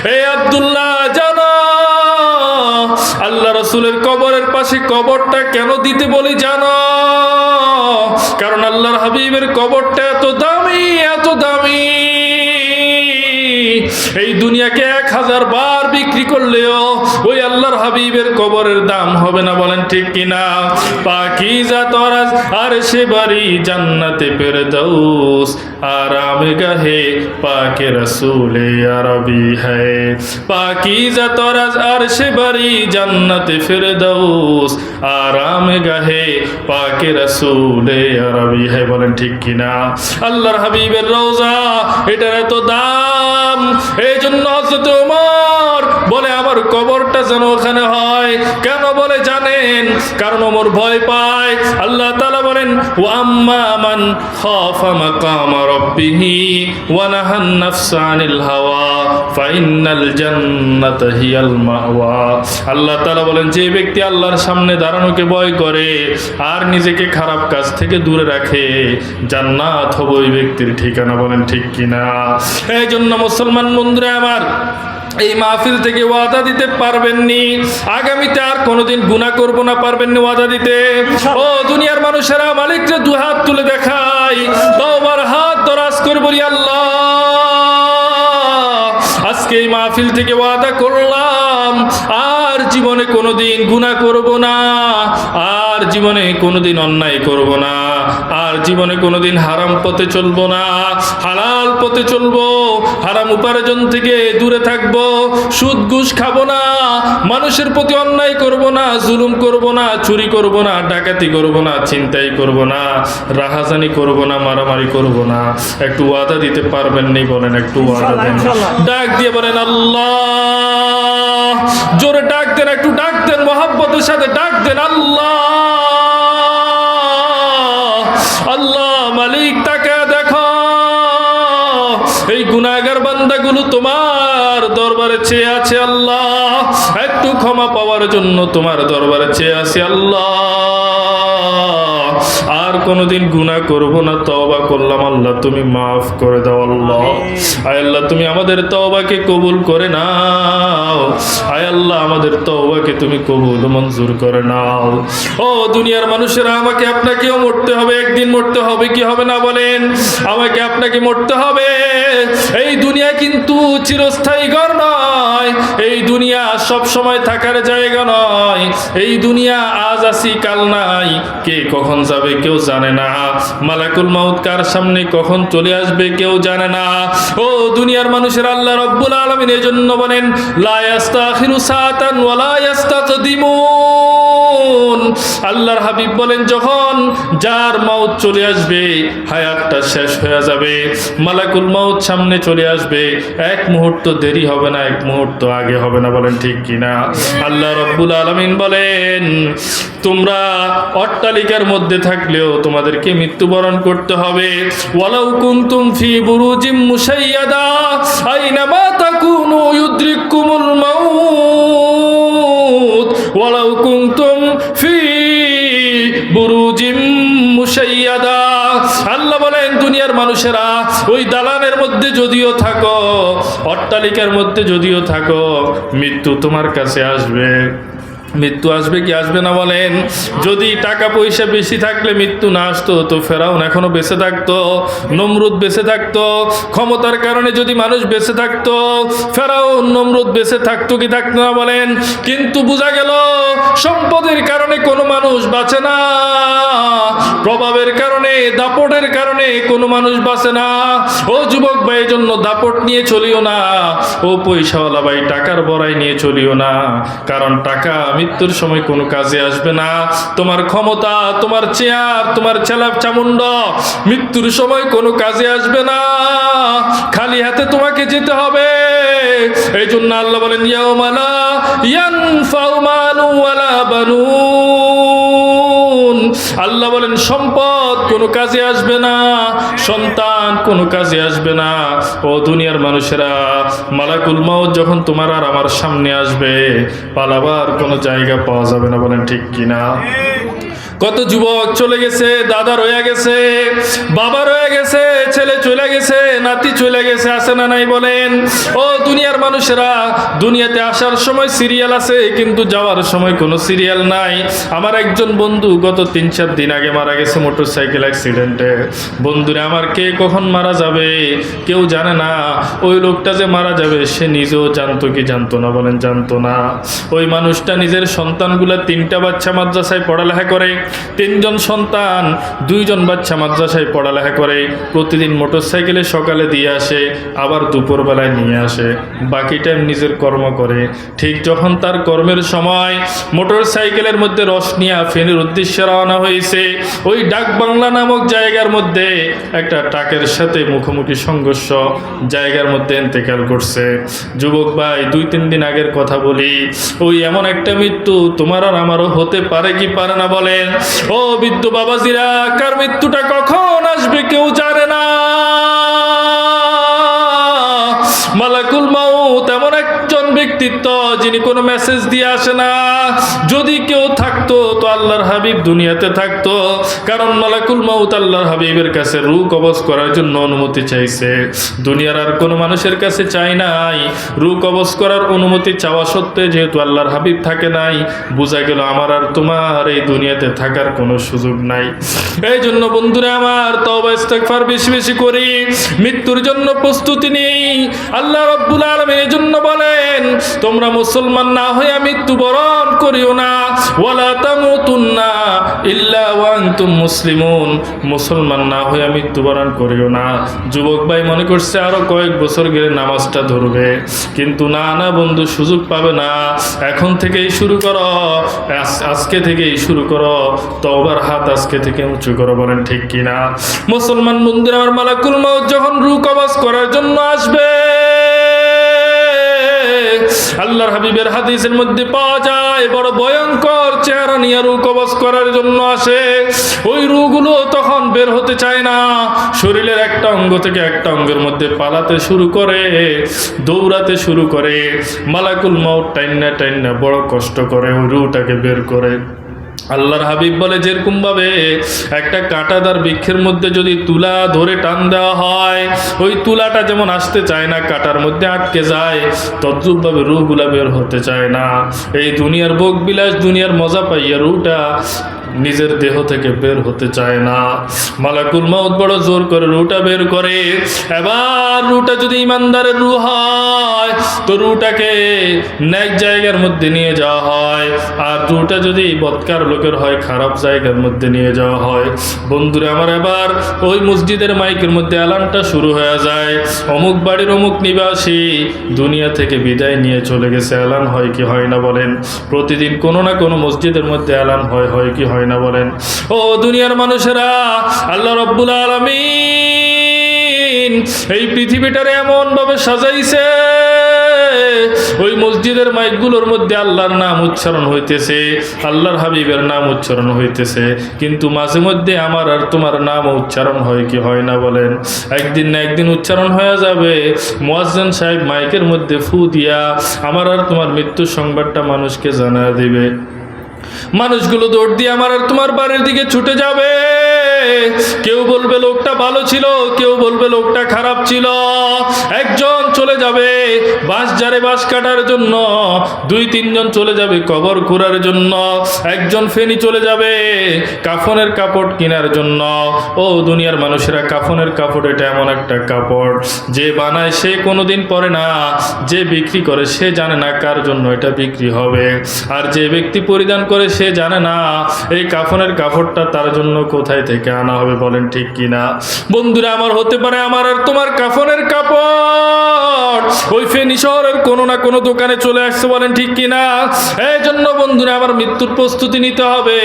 হে আব্দুল্লাহ জানো আল্লাহ রাসূলের কবরের পাশে কবরটা কেন দিতে বলি জানো? কারণ আল্লাহর হাবিবের কবরটা এত দামি, এত দামি, এই দুনিয়াকে 1000 বার বিক্রি করলেও ওই আল্লাহর হাবিবের কবরের দাম হবে না, বলেন ঠিক কিনা? পাকিজা তরাজ আরশে বারি জান্নাতে ফেরদৌস আরাম গাহে পাকে রসূলে আরবি হ্যায়। পাকিজা তরাজ আরশে বারি জান্নাতে ফেরদৌস আরাম গাহে পাকে রসূলে আরবি হ্যায়, বলেন ঠিক কিনা? আল্লাহর হাবিবের রওজা, এটার এত দাম। এই জন্য হযরত ওমর বলে আমার কবরটা যেন ওখানে হয়। কেন বলে জানেন? কারণ ওমর ভয় পায়। আল্লাহ তাআলা বলেন ওয়া আম্মা মান খাফা মাকামা রাব্বিহি ওয়া নাহান নাফসা আনিল হাওয়া ফাইন্নাল জান্নাতা হিয়াল মাওয়া। আল্লাহ তাআলা বলেন যে ব্যক্তি আল্লাহর সামনে দাঁড়ানোকে ভয় করে আর নিজেকে খারাপ কাজ থেকে দূরে রাখে, জান্নাত হবে ওই ব্যক্তির ঠিকানা, বলেন ঠিক কিনা? এই জন্য মুসলমান বন্ধুরা আমার, এই মাহফিল থেকে ওয়াদা দিতে পারবেননি আগামীতে আর কোনোদিন গুনাহ করব না, পারবেননি ওয়াদা দিতে? ও দুনিয়ার মানুষেরা, মালিককে দু হাত তুলে দেখাই, তওবার হাত দরাজ করে বলি আল্লাহ, আজকে এই মাহফিল থেকে ওয়াদা করলাম আর জীবনে কোনোদিন গুনাহ করব না, আর জীবনে কোনোদিন অন্যায় করব না, আর জীবনে কোনোদিন হারাম পথে চলবো না, হালাল পথে চলবো, হারাম উপার্জন থেকে দূরে থাকবো, সুদ ঘুষ খাবো না, মানুষের প্রতি অন্যায় করব না, জুলুম করব না, চুরি করব না, ডাকাতি করব না, ছিনতাই করব না, রাহাজানি করব না, মারামারি করব না। একটু ওয়াদা দিতে পারবেন নি? বলেন একটু ওয়াদা দেন, ডাক দিয়ে বলেন আল্লাহ, জোরে ডাক দেন, একটু ডাক দেন, মহব্বতের সাথে ডাক দেন আল্লাহ। আল্লাহ মালিক, তাকে দেখো, এই গুনাহগার বান্দাগুলো তোমার দরবারে চেয়ে আছে আল্লাহ, একটু ক্ষমা পাওয়ার জন্য তোমার দরবারে চেয়ে আছে আল্লাহ। আর কোনোদিন গুনাহ করব না, তওবা করলাম আল্লাহ, তুমি মাফ করে দাও আল্লাহ। আয় আল্লাহ, তুমি আমাদের তওবাকে কবুল করে নাও। আয় আল্লাহ, আমাদের তওবাকে তুমি কবুল মঞ্জুর করে নাও। ও দুনিয়ার মানুষেরা, আমাকে আপনাকেও মরতে হবে, একদিন মরতে হবে, কি হবে না বলেন? আমাকে আপনাকে মরতে হবে। এই দুনিয়া কিন্তু চিরস্থায়ী ঘর নয়, এই দুনিয়া সব সময় থাকার জায়গা নয়। এই দুনিয়া আজ আছি কাল নাই, কে কখন যাবে কেউ জানে না। মালাকুল মাউত কার সামনে কখন চলে আসবে কেউ জানে না। ও দুনিয়ার মানুষের, আল্লাহ রাব্বুল আলামিন এজন্য বলেন লা ইস্তাখিরু সাআতান ওয়া লা ইস্তাকদিমুন। আল্লাহর হাবিব বলেন যখন যার মাউত চলে আসবে, হায়াতটা শেষ হয়ে যাবে, মালাকুল মাউত সামনে চলে আসবে, এক মুহূর্ত দেরি হবে না, এক মুহূর্ত আগে হবে না, বলেন ঠিক কিনা? আল্লাহ রাব্বুল আলামিন বলেন তোমরা অট্টালিকার মধ্যে থাকলেও তোমাদেরকে মৃত্যুবরণ করতে হবে। ওয়ালাউ কুনতুম ফি বুরুজিম মুশাইয়াদা আইনামা তাকুনু ইউদরিকুমুল মাউত ওয়ালাউ কুনতুম ফি বুরুজিম মুশাইয়াদা। আল্লাহ বলেন দুনিয়ার মানুষেরা, ওই দালানের মধ্যে যদিও থাকো, অট্টালিকার মধ্যে যদিও থাকো, মৃত্যু তোমার কাছে আসবে। মৃত্যু আসবে কি আসবে না বলেন? যদি টাকা পয়সা বেশি থাকলে মৃত্যু না আসতো তো ফেরাউন এখনো বেঁচে থাকতো, নমরুদ বেঁচে থাকতো। ক্ষমতার কারণে যদি মানুষ বেঁচে থাকতো, ফেরাউন নমরুদ বেঁচে থাকতো কি থাকতো না বলেন? কিন্তু বোঝা গেল সম্পদের কারণে কোনো মানুষ বাঁচে না, প্রভাবের কারণে, দাপটের কারণে কোনো মানুষ বাঁচে না। ও যুবক ভাই, জন্য দাপট নিয়ে চলিও না। ও পয়সাওয়ালা ভাই, টাকার বড়াই নিয়ে চলিও না, কারণ টাকা মৃত্যুর সময় কোনো কাজে আসবে না। তোমার ক্ষমতা, তোমার চেয়ার, তোমার ছেলা চামুন্ড মৃত্যুর সময় কোনো কাজে আসবে না। খালি হাতে তোমাকে যেতে হবে। এই জন্য আল্লাহ বলেন ইয়াউমা লা ইয়ানফাউ মালুন ওয়ালা বানুন। আল্লাহ বলেন সম্পদ কোনো কাজে আসবে না, সন্তান কোনো কাজে আসবে না। ও দুনিয়ার মানুষেরা, মালাকুল মাউত যখন তোমার আর আমার সামনে আসবে, পালাবার কোনো জায়গা পাওয়া যাবে না, বলেন ঠিক কিনা? কত যুবক চলে গেছে, দাদা রয়ে গেছে, বাবা রয়ে গেছে, ছেলে চলে গেছে, নাতি চলে গেছে, আছে না নাই বলেন? ও দুনিয়ার মানুষেরা, দুনিয়াতে আসার সময় সিরিয়াল আছে কিন্তু যাওয়ার সময় কোনো সিরিয়াল নাই। আমার একজন বন্ধু গত 3-4 দিন আগে মারা গেছে মোটরসাইকেল অ্যাক্সিডেন্টে। বন্ধুরা আমার, কে কখন মারা যাবে কেউ জানে না। ওই লোকটা যে মারা যাবে সে নিজেও জানতো কি জানতো না বলেন? জানতো না। ওই মানুষটা নিজের সন্তানগুলা 3টা বাচ্চা মাদ্রাসায় পড়ালেখা করে, 3জন সন্তান, 2জন বাচ্চা মাদ্রাসায় পড়ালেখা করে, প্রতিদিন মোটরসাইকেলে সকালে দিয়ে আসে, আবার দুপুরবেলায় নিয়ে আসে, বাকি টাইম নিজের কর্ম করে। ঠিক যখন তার কর্মের সময় মোটরসাইকেলের মধ্যে রস নিয়ে ফেনীর উদ্দেশ্যে রওনা হয়েছে, ওই ডাকবাংলা নামক জায়গার মধ্যে একটা ট্রাকের সাথে মুখোমুখি সংঘর্ষ, জায়গার মধ্যে ইন্তেকাল করছে। যুবক ভাই, 2-3 দিন আগের কথা বলি, ওই এমন একটা মৃত্যু তোমার আর আমারও হতে পারে কি পারে না বলেন? ও বৃদ্ধ বাবাজিরা, কার মৃত্যুটা কখন আসবে কেউ জানে না। মালাকুল মাউত এমন একজন ব্যক্তিত্ব যিনি কোনো মেসেজ দিয়ে আসে না। যদি কেউ থাকতো তো আল্লাহর হাবিব দুনিয়াতে থাকতো, কারণ মালাকুল মাউত আল্লাহর হাবিবের কাছে রূহ কবজ করার জন্য অনুমতি চাইছে। দুনিয়ার আর কোনো মানুষের কাছে চাই নাই। রূহ কবজ করার অনুমতি চাওয়া সত্ত্বে যেহেতু আল্লাহর হাবিব থাকে নাই, বোঝা গেল আমার আর তোমার এই দুনিয়াতে থাকার কোনো সুযোগ নাই। এই জন্য বন্ধুরা আমার, তওবা ইস্তেগফার বেশি বেশি করি, মৃত্যুর জন্য প্রস্তুতি নেই। আল্লাহ রাব্বুল আলামিন এর জন্য বলেন, তোমরা মুসলমান না হয়ে মৃত্যুবরণ করিও না, ওয়ালা তামুতুন্না ইল্লা ওয়া আনতুম মুসলিমুন, মুসলমান না হয়ে মৃত্যুবরণ করিও না। যুবক ভাই মনে করছে আরো কয়েক বছর গেলে নামাজটা ধরবে, কিন্তু না না বন্ধু, সুযোগ পাবে না। এখন থেকেই শুরু করো, আজকে থেকেই শুরু করো, তওবার হাত আজকে থেকে উঁচু করো, বলেন ঠিক কিনা? মুসলমান বন্ধুরা আমার, মালাকুল মাউত যখন রূহ কবজ করার জন্য আসবে, আল্লাহর হাবিবের হাদিসের মধ্যে পাওয়া যায় বড় ভয়ঙ্কর চেহারা নিয়ে রূহ কবজ করার জন্য আসে। ওই রূহগুলো তখন বের হতে চায় না, শরীরের একটা অঙ্গ থেকে একটা অঙ্গের মধ্যে পালাতে শুরু করে, দৌড়াতে শুরু করে। মালাকুল মাউত টাইন্না টাইন্না বড় কষ্ট করে ওই রূহটাকে বের করে। আল্লাহর হাবিব বলে, যেরকম ভাবে একটা কাঁটাদার বৃক্ষের মধ্যে যদি তুলা ধরে টান দেওয়া হয়, ওই তুলাটা যেমন আসতে চায় না, কাঁটার মধ্যে আটকে যায়, তদ্রূপভাবে রূহগুলা বের হতে চায় না। এই দুনিয়ার ভোগ বিলাস, দুনিয়ার মজা পাইয়া রূহটা নিজের দেহ থেকে বের হতে চায় না। মালাকুল মাউত বড় জোর করে রূহটা বের করে। এবার রূহটা যদি ইমানদারের রূহ হয় তো রূহটাকে নেক জায়গার মধ্যে নিয়ে যাওয়া হয়, আর রূহটা যদি বদকার লোকের হয় খারাপ জায়গার মধ্যে নিয়ে যাওয়া হয়। বন্ধুরা আমার, এবার ওই মসজিদের মাইকের মধ্যে এলানটা শুরু হয়ে যায়, অমুক বাড়ির অমুক নিবাসী দুনিয়া থেকে বিদায় নিয়ে চলে গেছে। এলান হয় কি হয় না বলেন? প্রতিদিন কোনো না কোনো মসজিদের মধ্যে এলান হয় কি হয় না বলেন? ও দুনিয়ার মানুষেরা, আল্লাহ রাব্বুল আলামিন এই পৃথিবীটারে এমন ভাবে সাজাইছে, ওই মসজিদের মাইকগুলোর মধ্যে আল্লাহর নাম উচ্চারণ হইতেছে, আল্লাহর হাবিবের নাম উচ্চারণ হইতেছে, কিন্তু মাঝে মধ্যে আমার আর তোমার নাম উচ্চারণ হয় কি হয় না বলেন? একদিন না একদিন উচ্চারণ হয়ে যাবে। মুয়াজ্জিন সাহেব মাইকের মধ্যে ফু দিয়া আমার আর তোমার মৃত্যুর সংবাদটা মানুষকে জানা দিবে। মানুষগুলো দৌড় দিয়ে আমার আর তোমার বাড়ির দিকে ছুটে যাবে। কেউ বলবে লোকটা ভালো ছিল, কেউ বলবে লোকটা খারাপ ছিল। একজন চলে যাবে বাঁশ ঝাড়ে বাঁশ কাটার জন্য, 2-3 জন চলে যাবে কবর খোঁড়ার জন্য, একজন ফেনি চলে যাবে কাফনের কাপড় কেনার জন্য। ও দুনিয়ার মানুষেরা, কাফনের কাপড় এটা এমন একটা কাপড় যে বানায় সে কোনোদিন পরে না, যে বিক্রি করে সে জানে না কার জন্য এটা বিক্রি হবে, আর যে ব্যক্তি পরিধান করে সে জানে না এই কাফনের কাপড়টা তার জন্য কোথায় থেকে আনা হবে, বলেন ঠিক কিনা? বন্ধুরা আমার, হতে পারে আমার আর তোমার কাফনের কাপড় ওই ফেনী শহরের কোনো না কোনো দোকানে চলে আসছে, বলেন ঠিক কিনা? এই জন্য বন্ধুরা আমার, মৃত্যুর প্রস্তুতি নিতে হবে।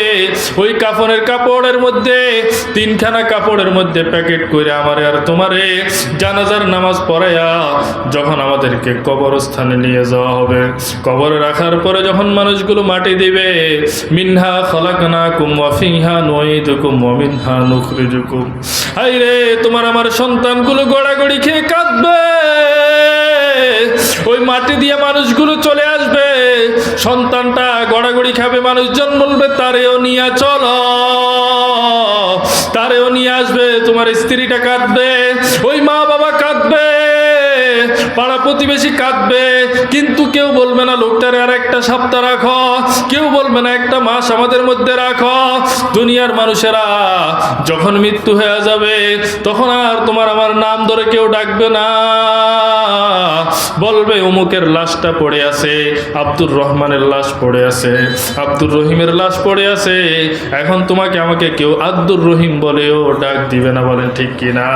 ওই কাফনের কাপড়ের মধ্যে 3খানা কাপড়ের মধ্যে প্যাকেট করে আমার আর তোমারে জানাজার নামাজ পড়াইয়া যখন আমাদেরকে কবরস্থানে নিয়ে যাওয়া হবে, কবরে রাখার পরে যখন মানুষগুলো মাটি দিবে, মিনহা খালাকনাকুম ওয়া ফিহা নুঈদুকুম ওয়া মিনহা নুখরিজুকুম, হায় রে তোমার আমার সন্তানগুলো গড়াগড়ি খেয়ে কাঁদবে। ওই মাটি দিয়ে মানুষগুলো চলে আসবে, সন্তানটা গড়াগড়ি খাবে, মানুষজন বলবে তারেও নিয়ে চলো, তারেও নিয়ে আসবে, তোমার স্ত্রীটা কাঁদবে, ওই মা বাবা কাঁদবে, পাড়া প্রতিবেশী কাঁদবে, কিন্তু কেউ বলবে না লোকটারে আর একটা সপ্তাহ রাখো, কেউ বলবে না একটা মাস আমাদের মধ্যে রাখো। দুনিয়ার মানুষেরা যখন মৃত্যু হয়ে যাবে তখন আর তোমার আমার নাম ধরে কেউ ডাকবে না, বলবে অমুকের লাশটা পড়ে আছে, আব্দুর রহমানের লাশ পড়ে আছে, আব্দুর রহিমের লাশ পড়ে আছে, এখন তোমাকে আমাকে কেউ আব্দুর রহিম বলেও ডাক দিবে না। বলেন ঠিক কিনা?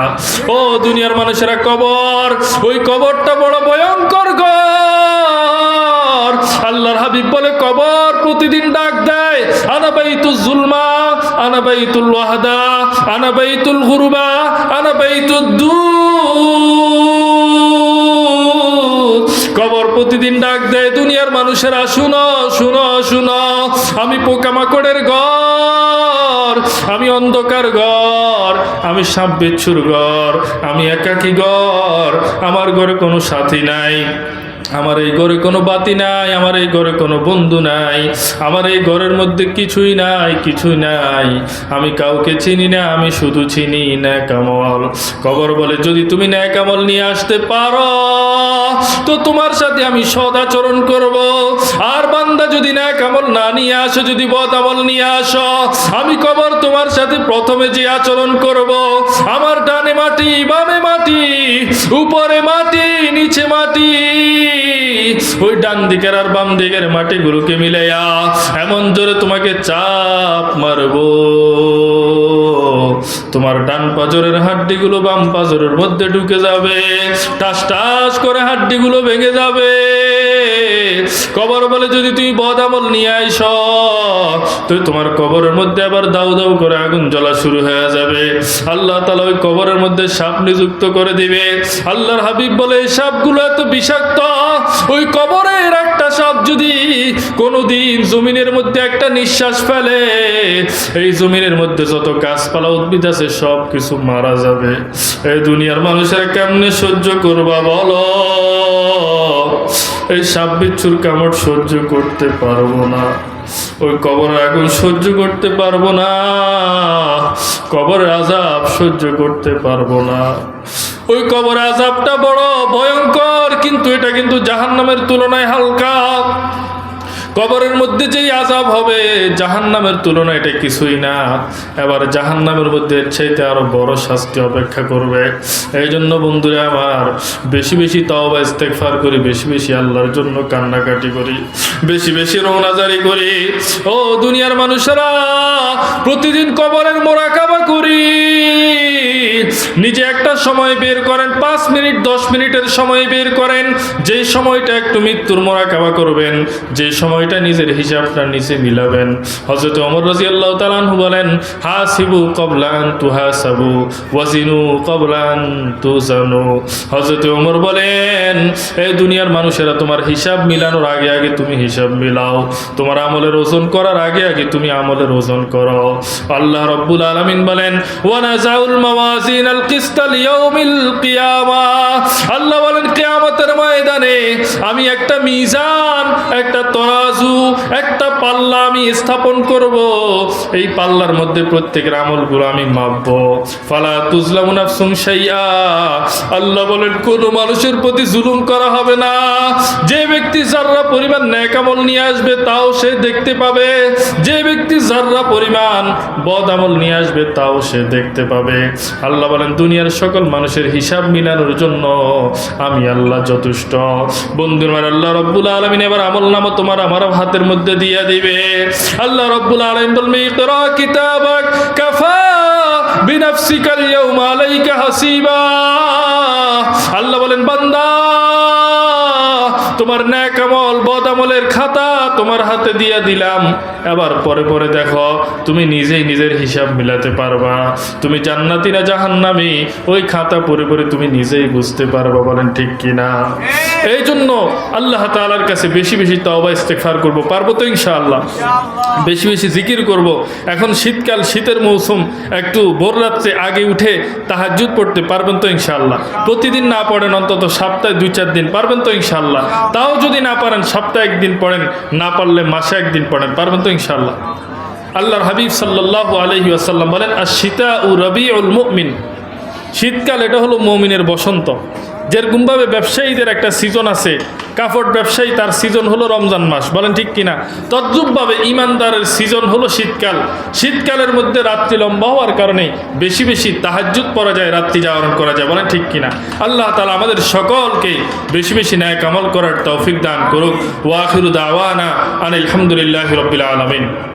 ও দুনিয়ার মানুষেরা, কবর, ওই কবরটা বড় ভয়ঙ্কর ঘর। আল্লাহর হাবিব বলে কবর প্রতিদিন ডাক দেয়, আনা বাইতুল জুলমা, আনা বাইতুল ওয়াহদা, আনা বাইতুল গুরবা, আনা বাইতুদ দুদ। কবর প্রতিদিন ডাক দেয়, দুনিয়ার মানুষেরা শুনো শুনো শুনো, আমি পোকামাকড়ের ঘর, আমি অন্ধকার ঘর, আমি সাপ বিচ্ছুর ঘর, আমি একাকী ঘর, আমার ঘরে কোনো সাথী নাই, আমার এই ঘরে কোনো বাতি নাই, আমার এই ঘরে কোনো বন্ধু নাই, আমার এই ঘরের মধ্যে কিছুই নাই, কিছুই নাই, আমি কাউকে চিনি না, আমি শুধু চিনি নেকামল। কবর বলে যদি তুমি নেকামল নিয়ে আসতে পারো তো তোমার সাথে আমি সদাচরণ করব, আর বান্দা যদি নেকামল না নিয়ে আসো, যদি বদামল নিয়ে আসো, আমি কবর তোমার সাথে প্রথমে যে আচরণ করব, আমার ডানে মাটি, বামে মাটি, উপরে মাটি, নিচে মাটি, ওই ডান দিকের আর বাম দিকের মাটিগুলোকে মিলাইয়া এমন জোরে তোমাকে চাপ মারবো, তোমার ডান পাজরের হাড্ডিগুলো বাম পাজরের মধ্যে ঢুকে যাবে, টাস টাস করে হাড্ডিগুলো ভেঙে যাবে। কবর বলে যদি তুমি বদামল নিয়ে আইস তো তোমার কবরের মধ্যে আবার দাউ দাউ করে আগুন জ্বলা শুরু হয়ে যাবে। আল্লাহ তাআলা ওই কবরের মধ্যে সাপ নিযুক্ত করে দিবে। আল্লাহর হাবিব বলে এই সাপগুলো এত বিষাক্ত, ওই কবরের একটা সাপ যদি কোনোদিন জমিনের মধ্যে একটা নিঃশ্বাস ফেলে, এই জমিনের মধ্যে যত গাছপালা উদ্ভিদ আছে সব কিছু মারা যাবে। এই দুনিয়ার মানুষেরা কেমনে সহ্য করবা বলো? এই সাপ বিচ্ছুর কামড় সহ্য করতে পারবো না, ওই কবরের আগুন সহ্য করতে পারবো না, কবরের আযাব সহ্য করতে পারবো না। ওই কবর আযাবটা বড় ভয়ঙ্কর, কিন্তু এটা কিন্তু জাহান্নামের তুলনায় হালকা। কবরের মধ্যে যেই আযাব হবে জাহান্নামের তুলনায় এটা কিছুই না। এবার জাহান্নামের মধ্যে এর চাইতে আরো বড় শাস্তি অপেক্ষা করবে। এই জন্য বন্ধুরা আমার, বেশি বেশি তাওবা ইস্তেগফার করি, বেশি বেশি আল্লাহর জন্য কান্নাকাটি করি, বেশি বেশি রওনাজারি করি। ও দুনিয়ার মানুষেরা, প্রতিদিন কবরের মোরাকাবা করি। নিজে একটা সময় বের করেন, 5 মিনিট 10 মিনিটের সময় বের করেন, যে সময়টা একটু মৃত্যুর মোরাকাবা করবেন, যে সময়টা নিজের হিসাবটা নিচে মিলাবেন। হযরত ওমর রাদিয়াল্লাহু তাআলা আনহু বলেন, হাসিবু ক্বাবলা আন তুহাসাবু ওয়াজিনু ক্বাবলা আন তুজানু। হযরত ওমর বলেন, এই দুনিয়ার মানুষেরা, তোমার হিসাব মিলানোর আগে আগে তুমি হিসাব মিলাও, তোমার আমলের ওজন করার আগে আগে তুমি আমলের ওজন করো। আল্লাহ রাব্বুল আলামিন বলেন, ওয়া নাযাউল মাওয়াজিনাল কিসতা লিয়াউমিল কিয়ামাহ। আল্লাহ বলেন কিয়ামতের ময়দানে আমি একটা মিজান, একটা তরাজু, একটা পাল্লা আমি স্থাপন করব। এই পাল্লার মধ্যে প্রত্যেকের আমলগুলো আমি মাপবো। ফালা তুজলামু নাফসুন শাইআ। আল্লাহ বলেন কোন মানুষের প্রতি জুলুম করা হবে না। যে ব্যক্তি যাররা পরিমাণ নেক আমল নিয়ে আসবে তাও সে দেখতে পাবে, যে ব্যক্তি যাররা পরিমাণ বদ আমল নিয়ে আসবে তাও সে দেখতে পাবে। আল্লাহ বলেন দুনিয়ার সকল মানুষের হিসাব মিলানোর জন্য আমি আল্লাহ যথেষ্ট। বন্ধুরা, আল্লাহ রাব্বুল আলামিন এবার আমলনামা তোমার আমার হাতের মধ্যে দিয়ে দিবে। আল্লাহ রাব্বুল আলামিন বলবে, ইকরা কিতাবাক কাফা বিনাফসিকাল ইয়াউমা আলাইকা হাসিবা। আল্লাহ বলেন বান্দা, তোমার নেক আমল বদ আমলের খাতা তোমার হাতে দিয়ে দিলাম, এবার পরে পরে দেখো তুমি নিজেই নিজের হিসাব মিলাতে পারবা, তুমি জান্নাতি না জাহান্নামী ওই খাতা পড়ে পড়ে তুমি নিজেই বুঝতে পারবা। বলেন ঠিক কিনা? এই জন্য আল্লাহ তাআলার কাছে বেশি বেশি তাওবা ইস্তেগফার করব, পারবো তো ইনশাআল্লাহ? বেশি বেশি জিকির করব। এখন শীতকাল, শীতের মৌসুম, একটু ভোর রাত্রে আগে উঠে তাহাজ্জুদ পড়তে পারবেন তো ইনশাআল্লাহ? প্রতিদিন না পড়েন, অন্তত সপ্তাহে 2-4 দিন পারবেন তো ইনশাআল্লাহ? তাও যদি না পারেন সপ্তাহে একদিন পড়েন, না পারলে মাসে একদিন পড়েন। পারবেন তো ইনশাআল্লাহ? আল্লাহর হাবিব সাল্লাল্লাহু আলাইহি ওয়াসাল্লাম বলেন, আশ-শিতাউ রাবিউল মুমিন, শীতকাল এটা হলো মুমিনের বসন্ত। যেরকমভাবে ব্যবসায়ীদের একটা সিজন আছে, কাপড় ব্যবসায়ী তার সিজন হলো রমজান মাস, বলেন ঠিক কিনা? তদ্রূপভাবে ইমানদারের সিজন হলো শীতকাল। শীতকালের মধ্যে রাত্রি লম্বা হওয়ার কারণে বেশি বেশি তাহাজ্জুদ পড়া যায়, রাত্রি জাগরণ করা যায়, বলেন ঠিক কিনা? আল্লাহ তাআলা আমাদের সকলকে বেশি বেশি ন্যায় আমল করার তৌফিক দান করুক। ওয়া আখিরু দাওয়ানা আনিল হামদুলিল্লাহি রাব্বিল আলামিন।